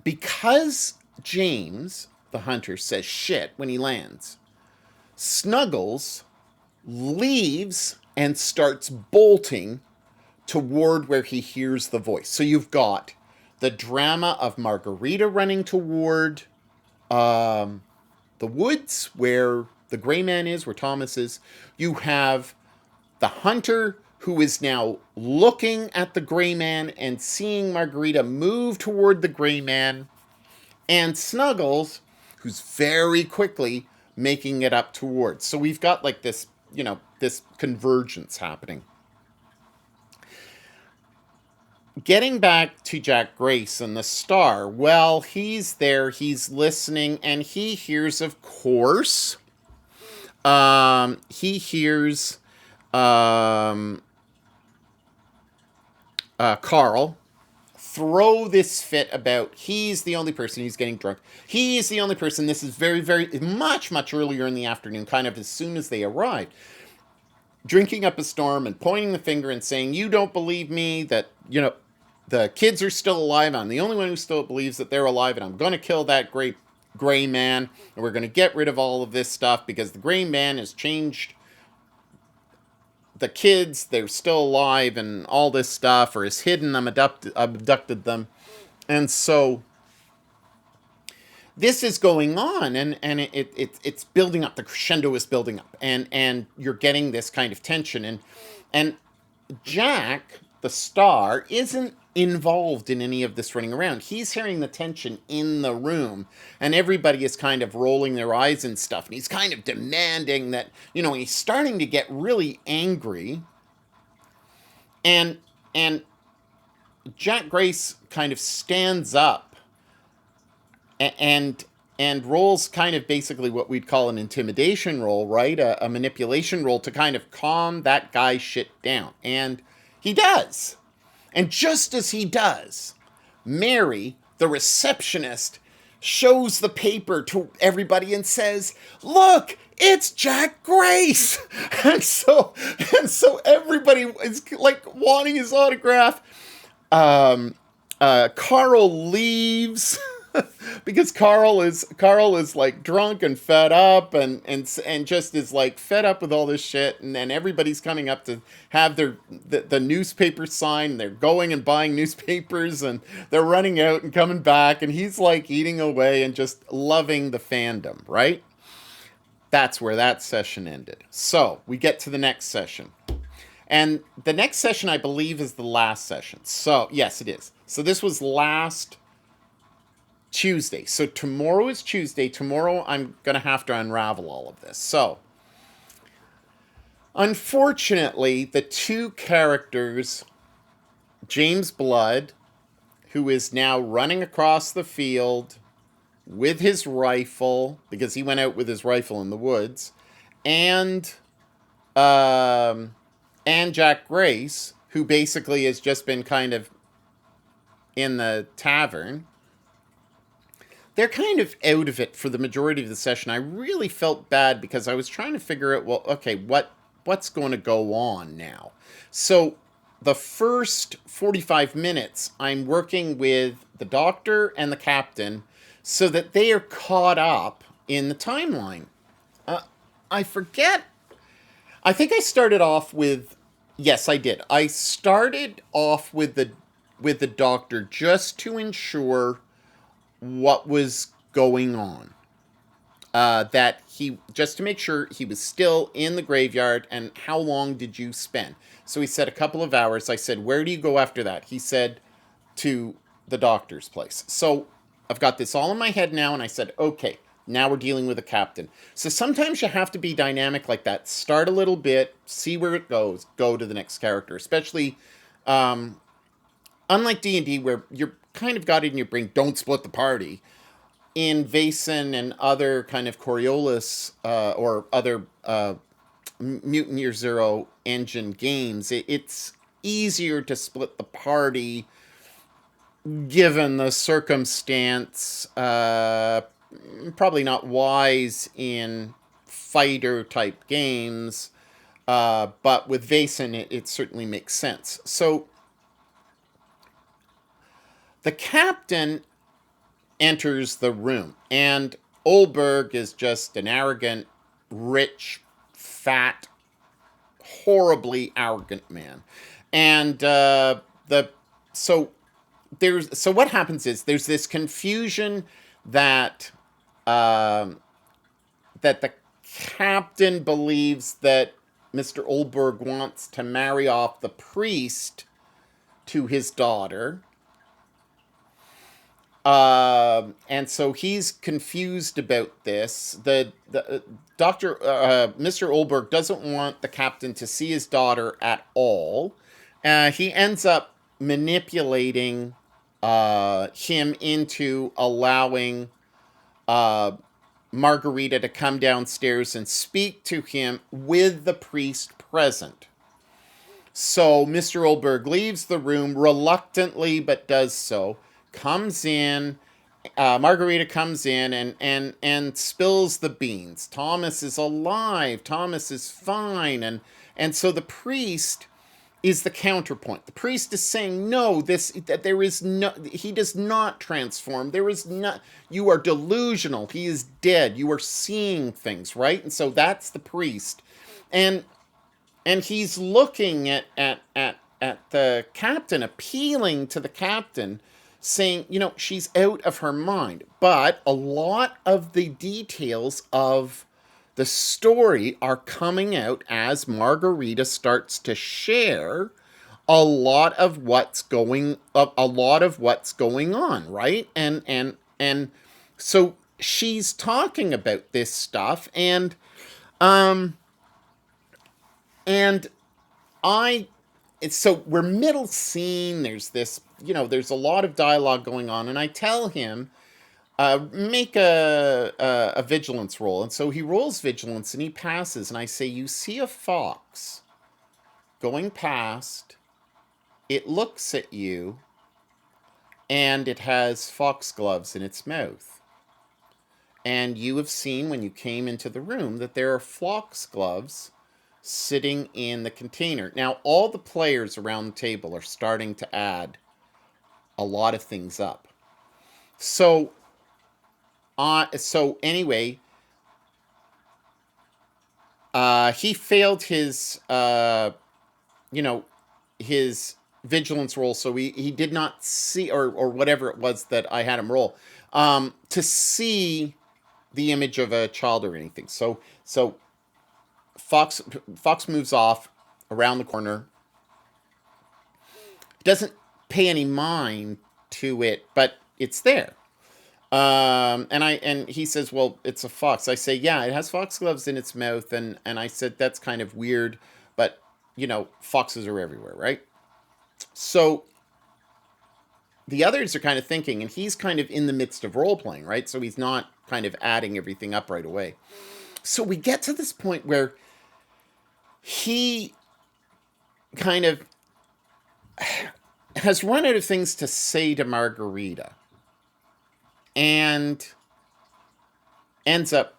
because James, the hunter, says shit when he lands, Snuggles leaves and starts bolting toward where he hears the voice. So you've got the drama of Margarita running toward um, the woods where the gray man is, where Thomas is. You have the hunter who is now looking at the gray man and seeing Margarita move toward the gray man, and Snuggles, who's very quickly making it up towards. So we've got like this, this convergence happening. Getting back to Jack Grace and the star, well, he's there, he's listening, and he hears, of course, he hears um, Carl throw this fit about he's the only person who's getting drunk. He's the only person. This is very, very much, much earlier in the afternoon, kind of as soon as they arrived, drinking up a storm and pointing the finger and saying, you don't believe me, that, the kids are still alive. I'm the only one who still believes that they're alive, and I'm going to kill that gray man, and we're going to get rid of all of this stuff because the gray man has changed the kids. They're still alive and all this stuff, or has hidden them, abducted them. And so this is going on, and it's building up. The crescendo is building up, and you're getting this kind of tension, and Jack, the star, isn't involved in any of this running around. He's hearing the tension in the room, and everybody is kind of rolling their eyes and stuff, and he's kind of demanding that, he's starting to get really angry, and Jack Grace kind of stands up and rolls kind of basically what we'd call an intimidation roll, right? A manipulation roll to kind of calm that guy's shit down. And he does. And just as he does, Mary, the receptionist, shows the paper to everybody and says, "Look, it's Jack Grace." And so everybody is like wanting his autograph. Carl leaves because Carl is like drunk and fed up and just is like fed up with all this shit, and then everybody's coming up to have the newspaper sign, and they're going and buying newspapers, and they're running out and coming back, and he's like eating away and just loving the fandom, right? That's where that session ended. So we get to the next session. And the next session, I believe, is the last session. So, yes, it is. So this was last Tuesday. So tomorrow is Tuesday. Tomorrow I'm going to have to unravel all of this. So, unfortunately, the two characters, James Blood, who is now running across the field with his rifle, because he went out with his rifle in the woods, and Jack Grace, who basically has just been kind of in the tavern, they're kind of out of it for the majority of the session. I really felt bad because I was trying to figure out, well, okay, what's going to go on now? So the first 45 minutes, I'm working with the doctor and the captain so that they are caught up in the timeline. I forget. I think I started off with... Yes, I did. I started off with the doctor just to ensure what was going on. That he, just to make sure he was still in the graveyard, and how long did you spend? So he said a couple of hours. I said, where do you go after that? He said, to the doctor's place. So I've got this all in my head now, and I said, okay, now we're dealing with a captain. So sometimes you have to be dynamic like that. Start a little bit, see where it goes, go to the next character. Especially, unlike D&D, where you're kind of got it in your brain, don't split the party. In Vaesen and other kind of Coriolis or other Mutant Year Zero engine games, it's easier to split the party given the circumstance. Probably not wise in fighter type games. But with Vaesen, it certainly makes sense. So the captain enters the room, and Olberg is just an arrogant, rich, fat, horribly arrogant man. And the so so what happens is there's this confusion that that the captain believes that Mr. Olberg wants to marry off the priest to his daughter. And so he's confused about this. The Doctor Mr. Olberg doesn't want the captain to see his daughter at all. He ends up manipulating him into allowing Margarita to come downstairs and speak to him with the priest present. So Mr. Olberg leaves the room reluctantly, but does so. Comes in, Margarita comes in and spills the beans. Thomas is alive. Thomas is fine, and so the priest is the counterpoint. The priest is saying, no, that there is no, he does not transform. There is not, you are delusional. He is dead. You are seeing things, right? And so that's the priest. And he's looking at the captain, appealing to the captain, saying, she's out of her mind. But a lot of the details of the story are coming out as Margarita starts to share a lot of what's going on, right? And so she's talking about this stuff, and and I so we're middle scene. There's this, there's a lot of dialogue going on, and I tell him, make a vigilance roll. And so he rolls vigilance and he passes, and I say, you see a fox going past, it looks at you, and it has foxgloves in its mouth. And you have seen when you came into the room that there are foxgloves sitting in the container. Now, all the players around the table are starting to add a lot of things up. So anyway, he failed his, his vigilance roll, so he did not see, or whatever it was that I had him roll, to see the image of a child or anything. So Fox moves off around the corner. Doesn't pay any mind to it, but it's there. And he says, well, it's a fox. I say, yeah, it has foxgloves in its mouth. And I said, that's kind of weird, but foxes are everywhere, right? So the others are kind of thinking, and he's kind of in the midst of role playing, right? So he's not kind of adding everything up right away. So we get to this point where he kind of has run out of things to say to Margarita, and ends up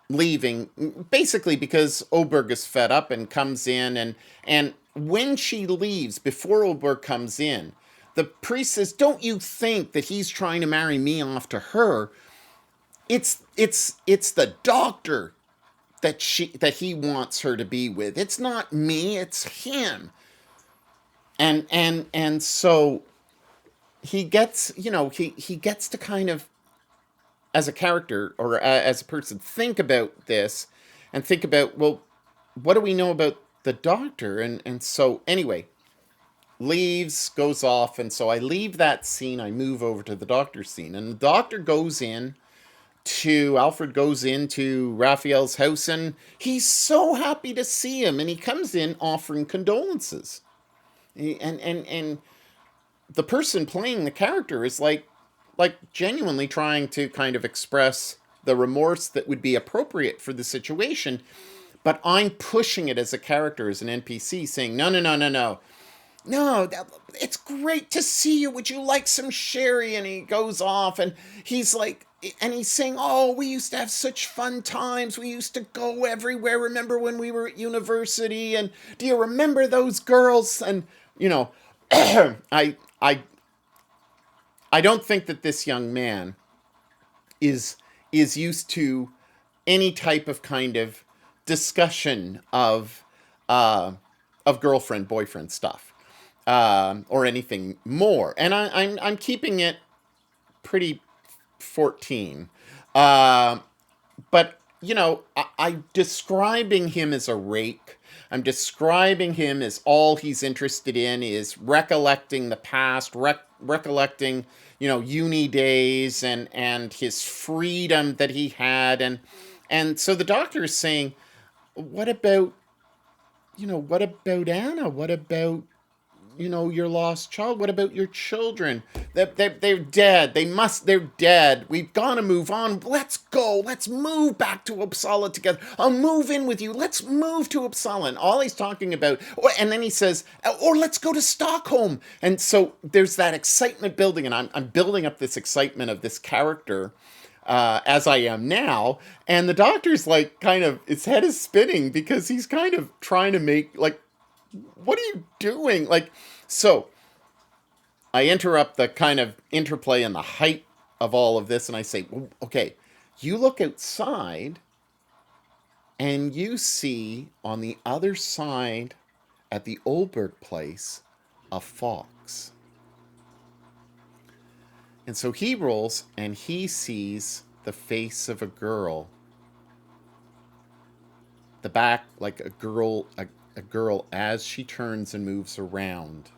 leaving, basically because Oberg is fed up and comes in, and when she leaves, before Oberg comes in, the priest says, don't you think that he's trying to marry me off to her? It's the doctor that he wants her to be with. It's not me, it's him. And so he gets, he gets to kind of, as a character or as a person, think about this and think about, well, what do we know about the doctor? And so anyway, leaves, goes off. And so I leave that scene. I move over to the doctor scene, and the doctor goes in to, Alfred goes into Raphael's house, and he's so happy to see him. And he comes in offering condolences. And the person playing the character is like genuinely trying to kind of express the remorse that would be appropriate for the situation. But I'm pushing it as a character, as an NPC, saying, no. no, it's great to see you. Would you like some sherry? And he goes off and he's like, and he's saying, oh, we used to have such fun times. We used to go everywhere. Remember when we were at university? And do you remember those girls? And, you know, I, I, I don't think that this young man is is used to any type of kind of discussion uh, of girlfriend boyfriend stuff, or anything more. And I'm keeping it pretty 14. Uh, but I'm describing him as a rake. I'm describing him as all he's interested in is recollecting the past, recollecting uni days and his freedom that he had, and so the doctor is saying, what about what about Anna? What about your lost child? What about your children? They're dead. They're dead. We've got to move on. Let's go. Let's move back to Uppsala together. I'll move in with you. Let's move to Uppsala. And all he's talking about, and then he says, or let's go to Stockholm. And so there's that excitement building, and I'm building up this excitement of this character, as I am now. And the doctor's like, kind of, his head is spinning because he's kind of trying to make, like, what are you doing? Like, so I interrupt the kind of interplay and the height of all of this, and I say, well, okay, you look outside and you see on the other side at the Oldberg place a fox. And so he rolls and he sees the face of a girl, the back, like a girl as she turns and moves around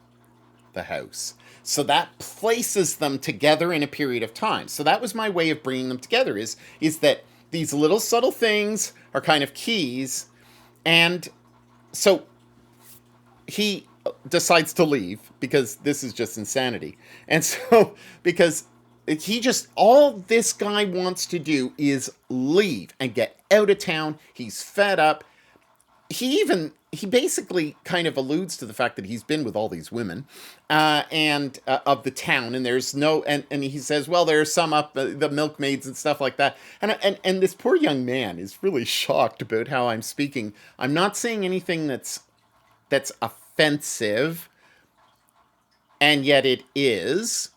the house. So that places them together in a period of time. So that was my way of bringing them together, is that these little subtle things are kind of keys. And so he decides to leave because this is just insanity. And so, because all this guy wants to do is leave and get out of town. He's fed up. He basically kind of alludes to the fact that he's been with all these women, and of the town, and there's no, and he says, well, there are some up, the milkmaids and stuff like that, and this poor young man is really shocked about how I'm speaking. I'm not saying anything that's offensive, and yet it is,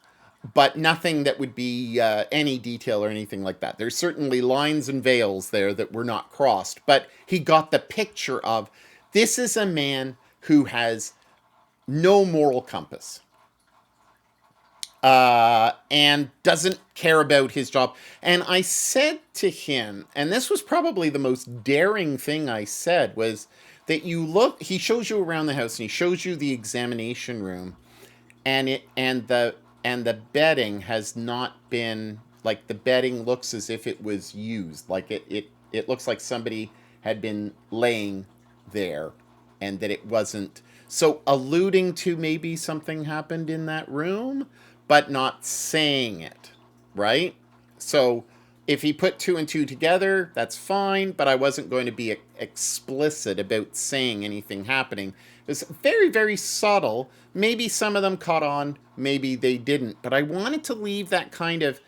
but nothing that would be any detail or anything like that. There's certainly lines and veils there that were not crossed, but he got the picture of, this is a man who has no moral compass, and doesn't care about his job. And I said to him, and this was probably the most daring thing I said, was that he shows you around the house and he shows you the examination room, and the bedding has not been, like, the bedding looks as if it was used, like it looks like somebody had been laying there, and that it wasn't, so alluding to maybe something happened in that room, but not saying it, right? So if he put two and two together, that's fine, but I wasn't going to be explicit about saying anything happening. It was very, very subtle. Maybe some of them caught on, maybe they didn't, but I wanted to leave that kind of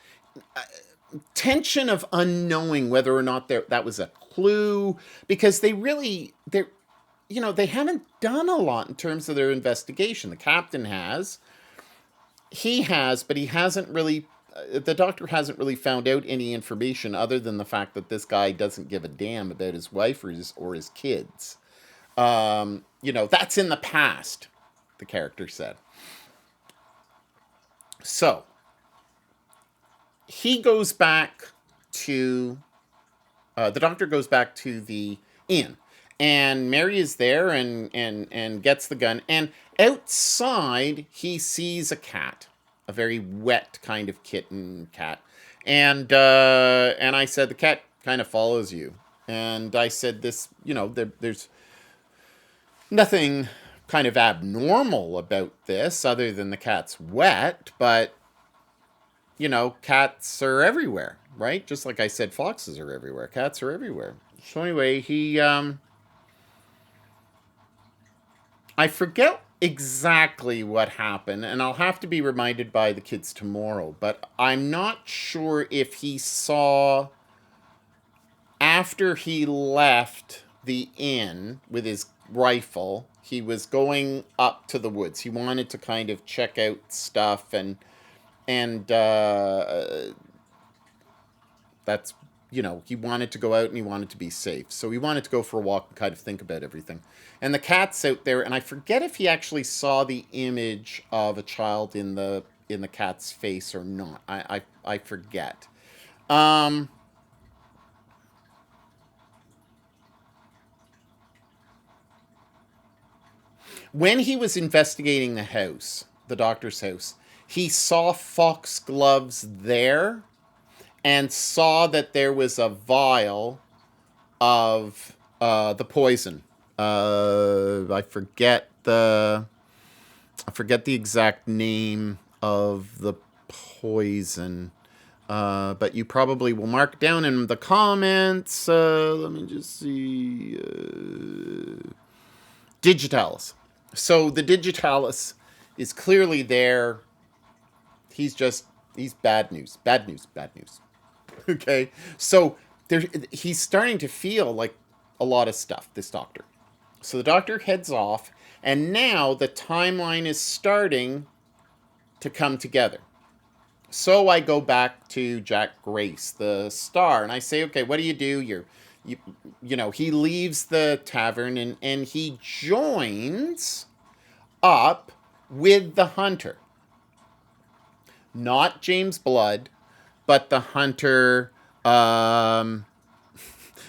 tension of unknowing whether or not that was a clue, because they haven't done a lot in terms of their investigation. The captain has, but he hasn't really, the doctor hasn't really found out any information other than the fact that this guy doesn't give a damn about his wife or his kids. That's in the past, the character said. So he goes back to, the doctor goes back to the inn, and Mary is there and gets the gun. And outside, he sees a cat, a very wet kind of kitten cat. And I said, the cat kind of follows you. And I said, this, there's nothing kind of abnormal about this other than the cat's wet, but cats are everywhere, right? Just like I said, foxes are everywhere. Cats are everywhere. So anyway, I forget exactly what happened, and I'll have to be reminded by the kids tomorrow, but I'm not sure if he saw, after he left the inn with his rifle, he was going up to the woods. He wanted to kind of check out stuff, and that's, he wanted to go out and he wanted to be safe. So he wanted to go for a walk and kind of think about everything. And the cat's out there, and I forget if he actually saw the image of a child in the cat's face or not. I forget. Um, when he was investigating the house, the doctor's house, he saw foxgloves there and saw that there was a vial of the poison. I forget the exact name of the poison. But you probably will mark down in the comments. Let me just see. Digitalis. So the digitalis is clearly there. He's bad news. Bad news. Bad news. Okay. So he's starting to feel like a lot of stuff, this doctor. So the doctor heads off, and now the timeline is starting to come together. So I go back to Jack Grace, the star, and I say, okay, what do? You, he leaves the tavern, and he joins up with the hunter. Not James Blood, but the hunter,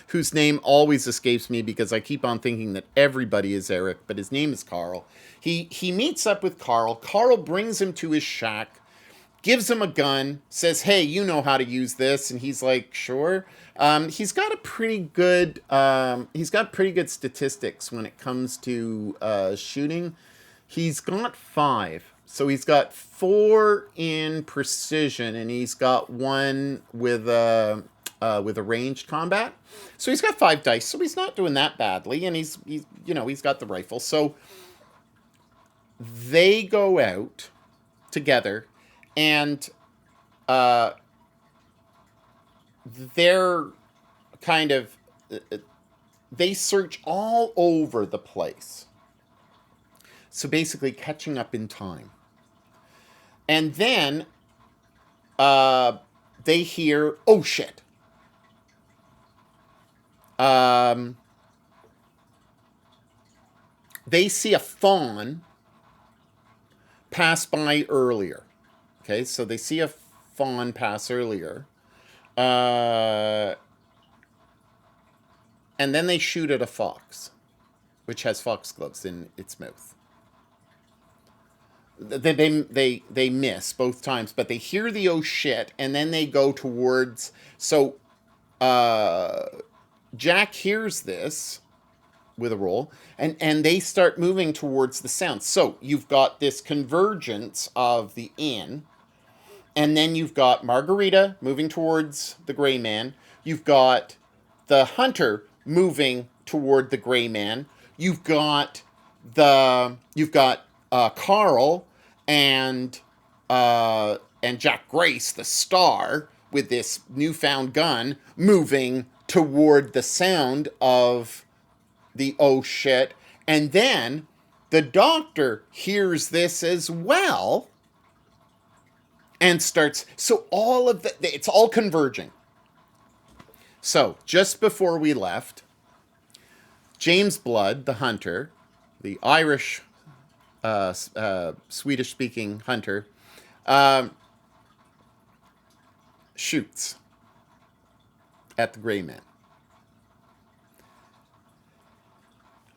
whose name always escapes me because I keep on thinking that everybody is Eric, but his name is Carl. He meets up with Carl. Carl brings him to his shack, gives him a gun, says, "Hey, you know how to use this," and he's like, "Sure." He's got pretty good statistics when it comes to shooting. He's got 5. So he's got 4 in precision, and he's got 1 with a ranged combat. So he's got 5 dice. So he's not doing that badly, and he's got the rifle. So they go out together, and they're kind of they search all over the place. So basically, catching up in time. And then they hear, "Oh shit!" Um, they see a fawn pass by earlier. Okay, so they see a fawn pass earlier. Uh, and then they shoot at a fox, which has foxgloves in its mouth. They miss both times, but they hear the "oh shit," and then they go towards. So uh, Jack hears this with a roll, and they start moving towards the sound. So you've got this convergence of the inn, and then you've got Margarita moving towards the gray man. You've got the hunter moving toward the gray man. You've got Carl and Jack Grace, the star, with this newfound gun, moving toward the sound of the "oh shit." And then the doctor hears this as well and starts. So it's all converging. So just before we left, James Blood, the hunter, the Irish, Swedish-speaking hunter, um, shoots at the gray man.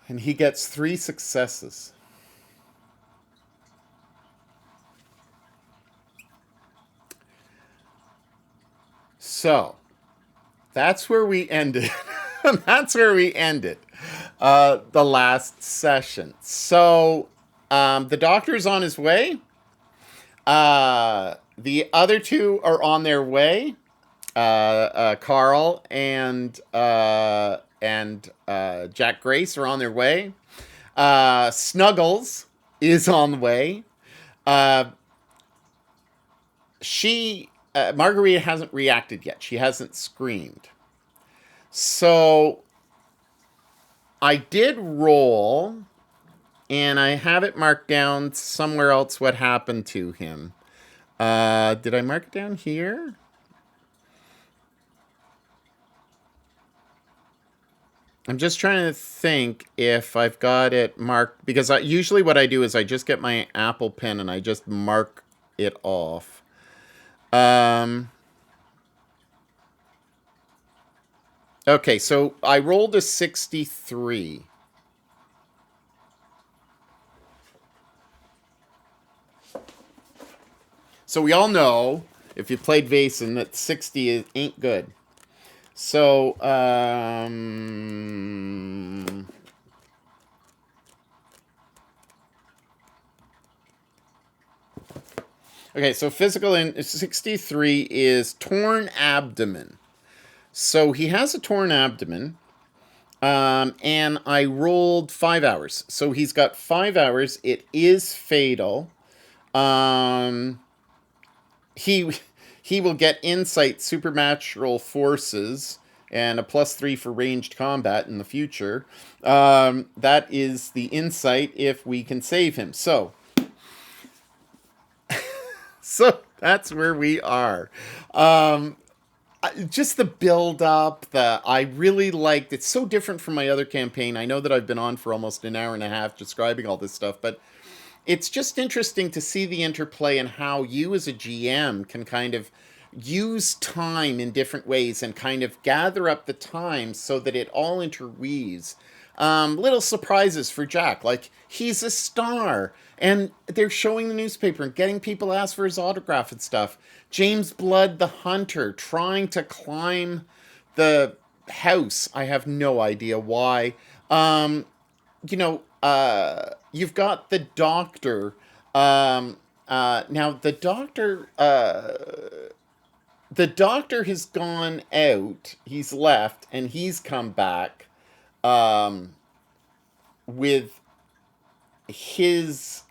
And he gets 3 successes. So that's where we ended. That's where we ended the last session. So the doctor's on his way. The other 2 are on their way. Carl and Jack Grace are on their way. Snuggles is on the way. Uh, Margarita hasn't reacted yet. She hasn't screamed. So I did roll, and I have it marked down somewhere else what happened to him. Did I mark it down here? I'm just trying to think if I've got it marked because usually what I do is I just get my Apple Pen and I just mark it off. Um, okay, so I rolled a 63. So we all know if you played Vaesen that 60 ain't good. So okay, so physical in 63 is torn abdomen. So he has a torn abdomen. And I rolled 5 hours. So he's got 5 hours. It is fatal. Um, he he will get insight, supernatural forces, and a +3 for ranged combat in the future. That is the insight if we can save him. So that's where we are. Um, just the build up, the I really liked. It's so different from my other campaign. I know that I've been on for almost an hour and a half describing all this stuff, but it's just interesting to see the interplay and how you as a GM can kind of use time in different ways and kind of gather up the time so that it all interweaves. Little surprises for Jack, like he's a star, and they're showing the newspaper and getting people ask for his autograph and stuff. James Blood, the hunter, trying to climb the house. I have no idea why. You've got the doctor. Now the doctor has gone out. He's left, and he's come back um, with his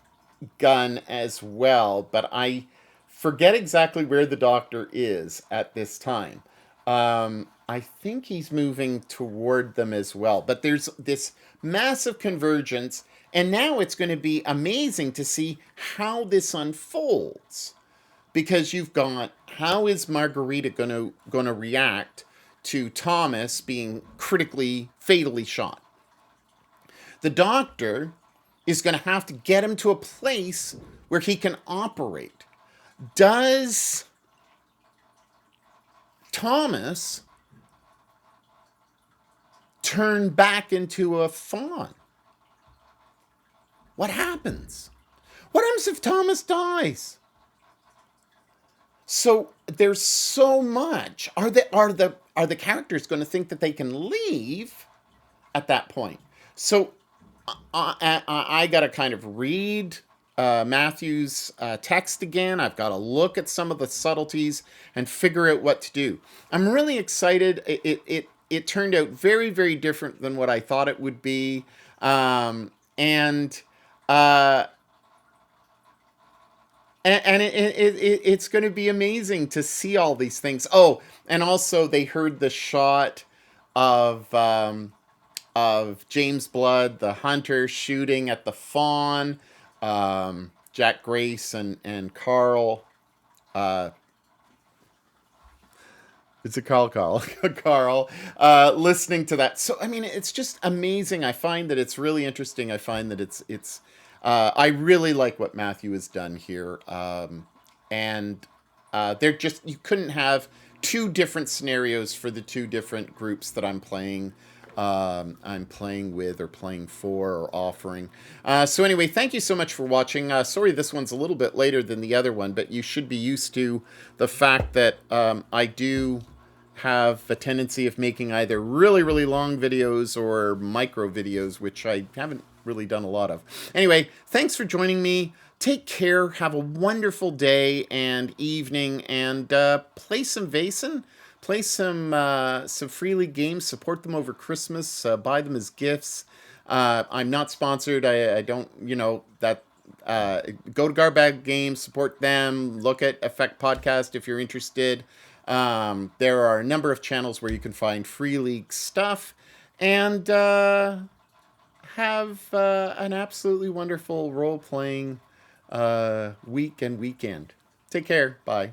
gun as well. But I forget exactly where the doctor is at this time. I think he's moving toward them as well. But there's this massive convergence, and now it's going to be amazing to see how this unfolds because you've got how is Margarita going to react to Thomas being critically fatally shot. The doctor is going to have to get him to a place where he can operate. Does Thomas turn back into a fawn? What happens? What happens if Thomas dies? So there's so much. Are the characters going to think that they can leave at that point? So I got to kind of read Matthew's text again. I've got to look at some of the subtleties and figure out what to do. I'm really excited. It turned out very, very different than what I thought it would be, and uh, it's going to be amazing to see all these things. Oh, and also they heard the shot of James Blood, the hunter, shooting at the fawn. Jack Grace and Carl. Uh, it's a Carl. Carl. Listening to that. So I mean, it's just amazing. I find that it's really interesting. I find that it's. I really like what Matthew has done here, and they're just you couldn't have two different scenarios for the two different groups that I'm playing. I'm playing with or playing for or offering. So anyway, thank you so much for watching. Sorry this one's a little bit later than the other one, but you should be used to the fact that I do have a tendency of making either really, really long videos or micro videos, which I haven't really done a lot of. Anyway, thanks for joining me. Take care. Have a wonderful day and evening, and play some Vaesen. Play some Free League games. Support them over Christmas. Buy them as gifts. I'm not sponsored. I don't. You know that go to Garbag Games, support them. Look at Effect Podcast if you're interested. There are a number of channels where you can find free league stuff, and have an absolutely wonderful role playing week and weekend. Take care. Bye.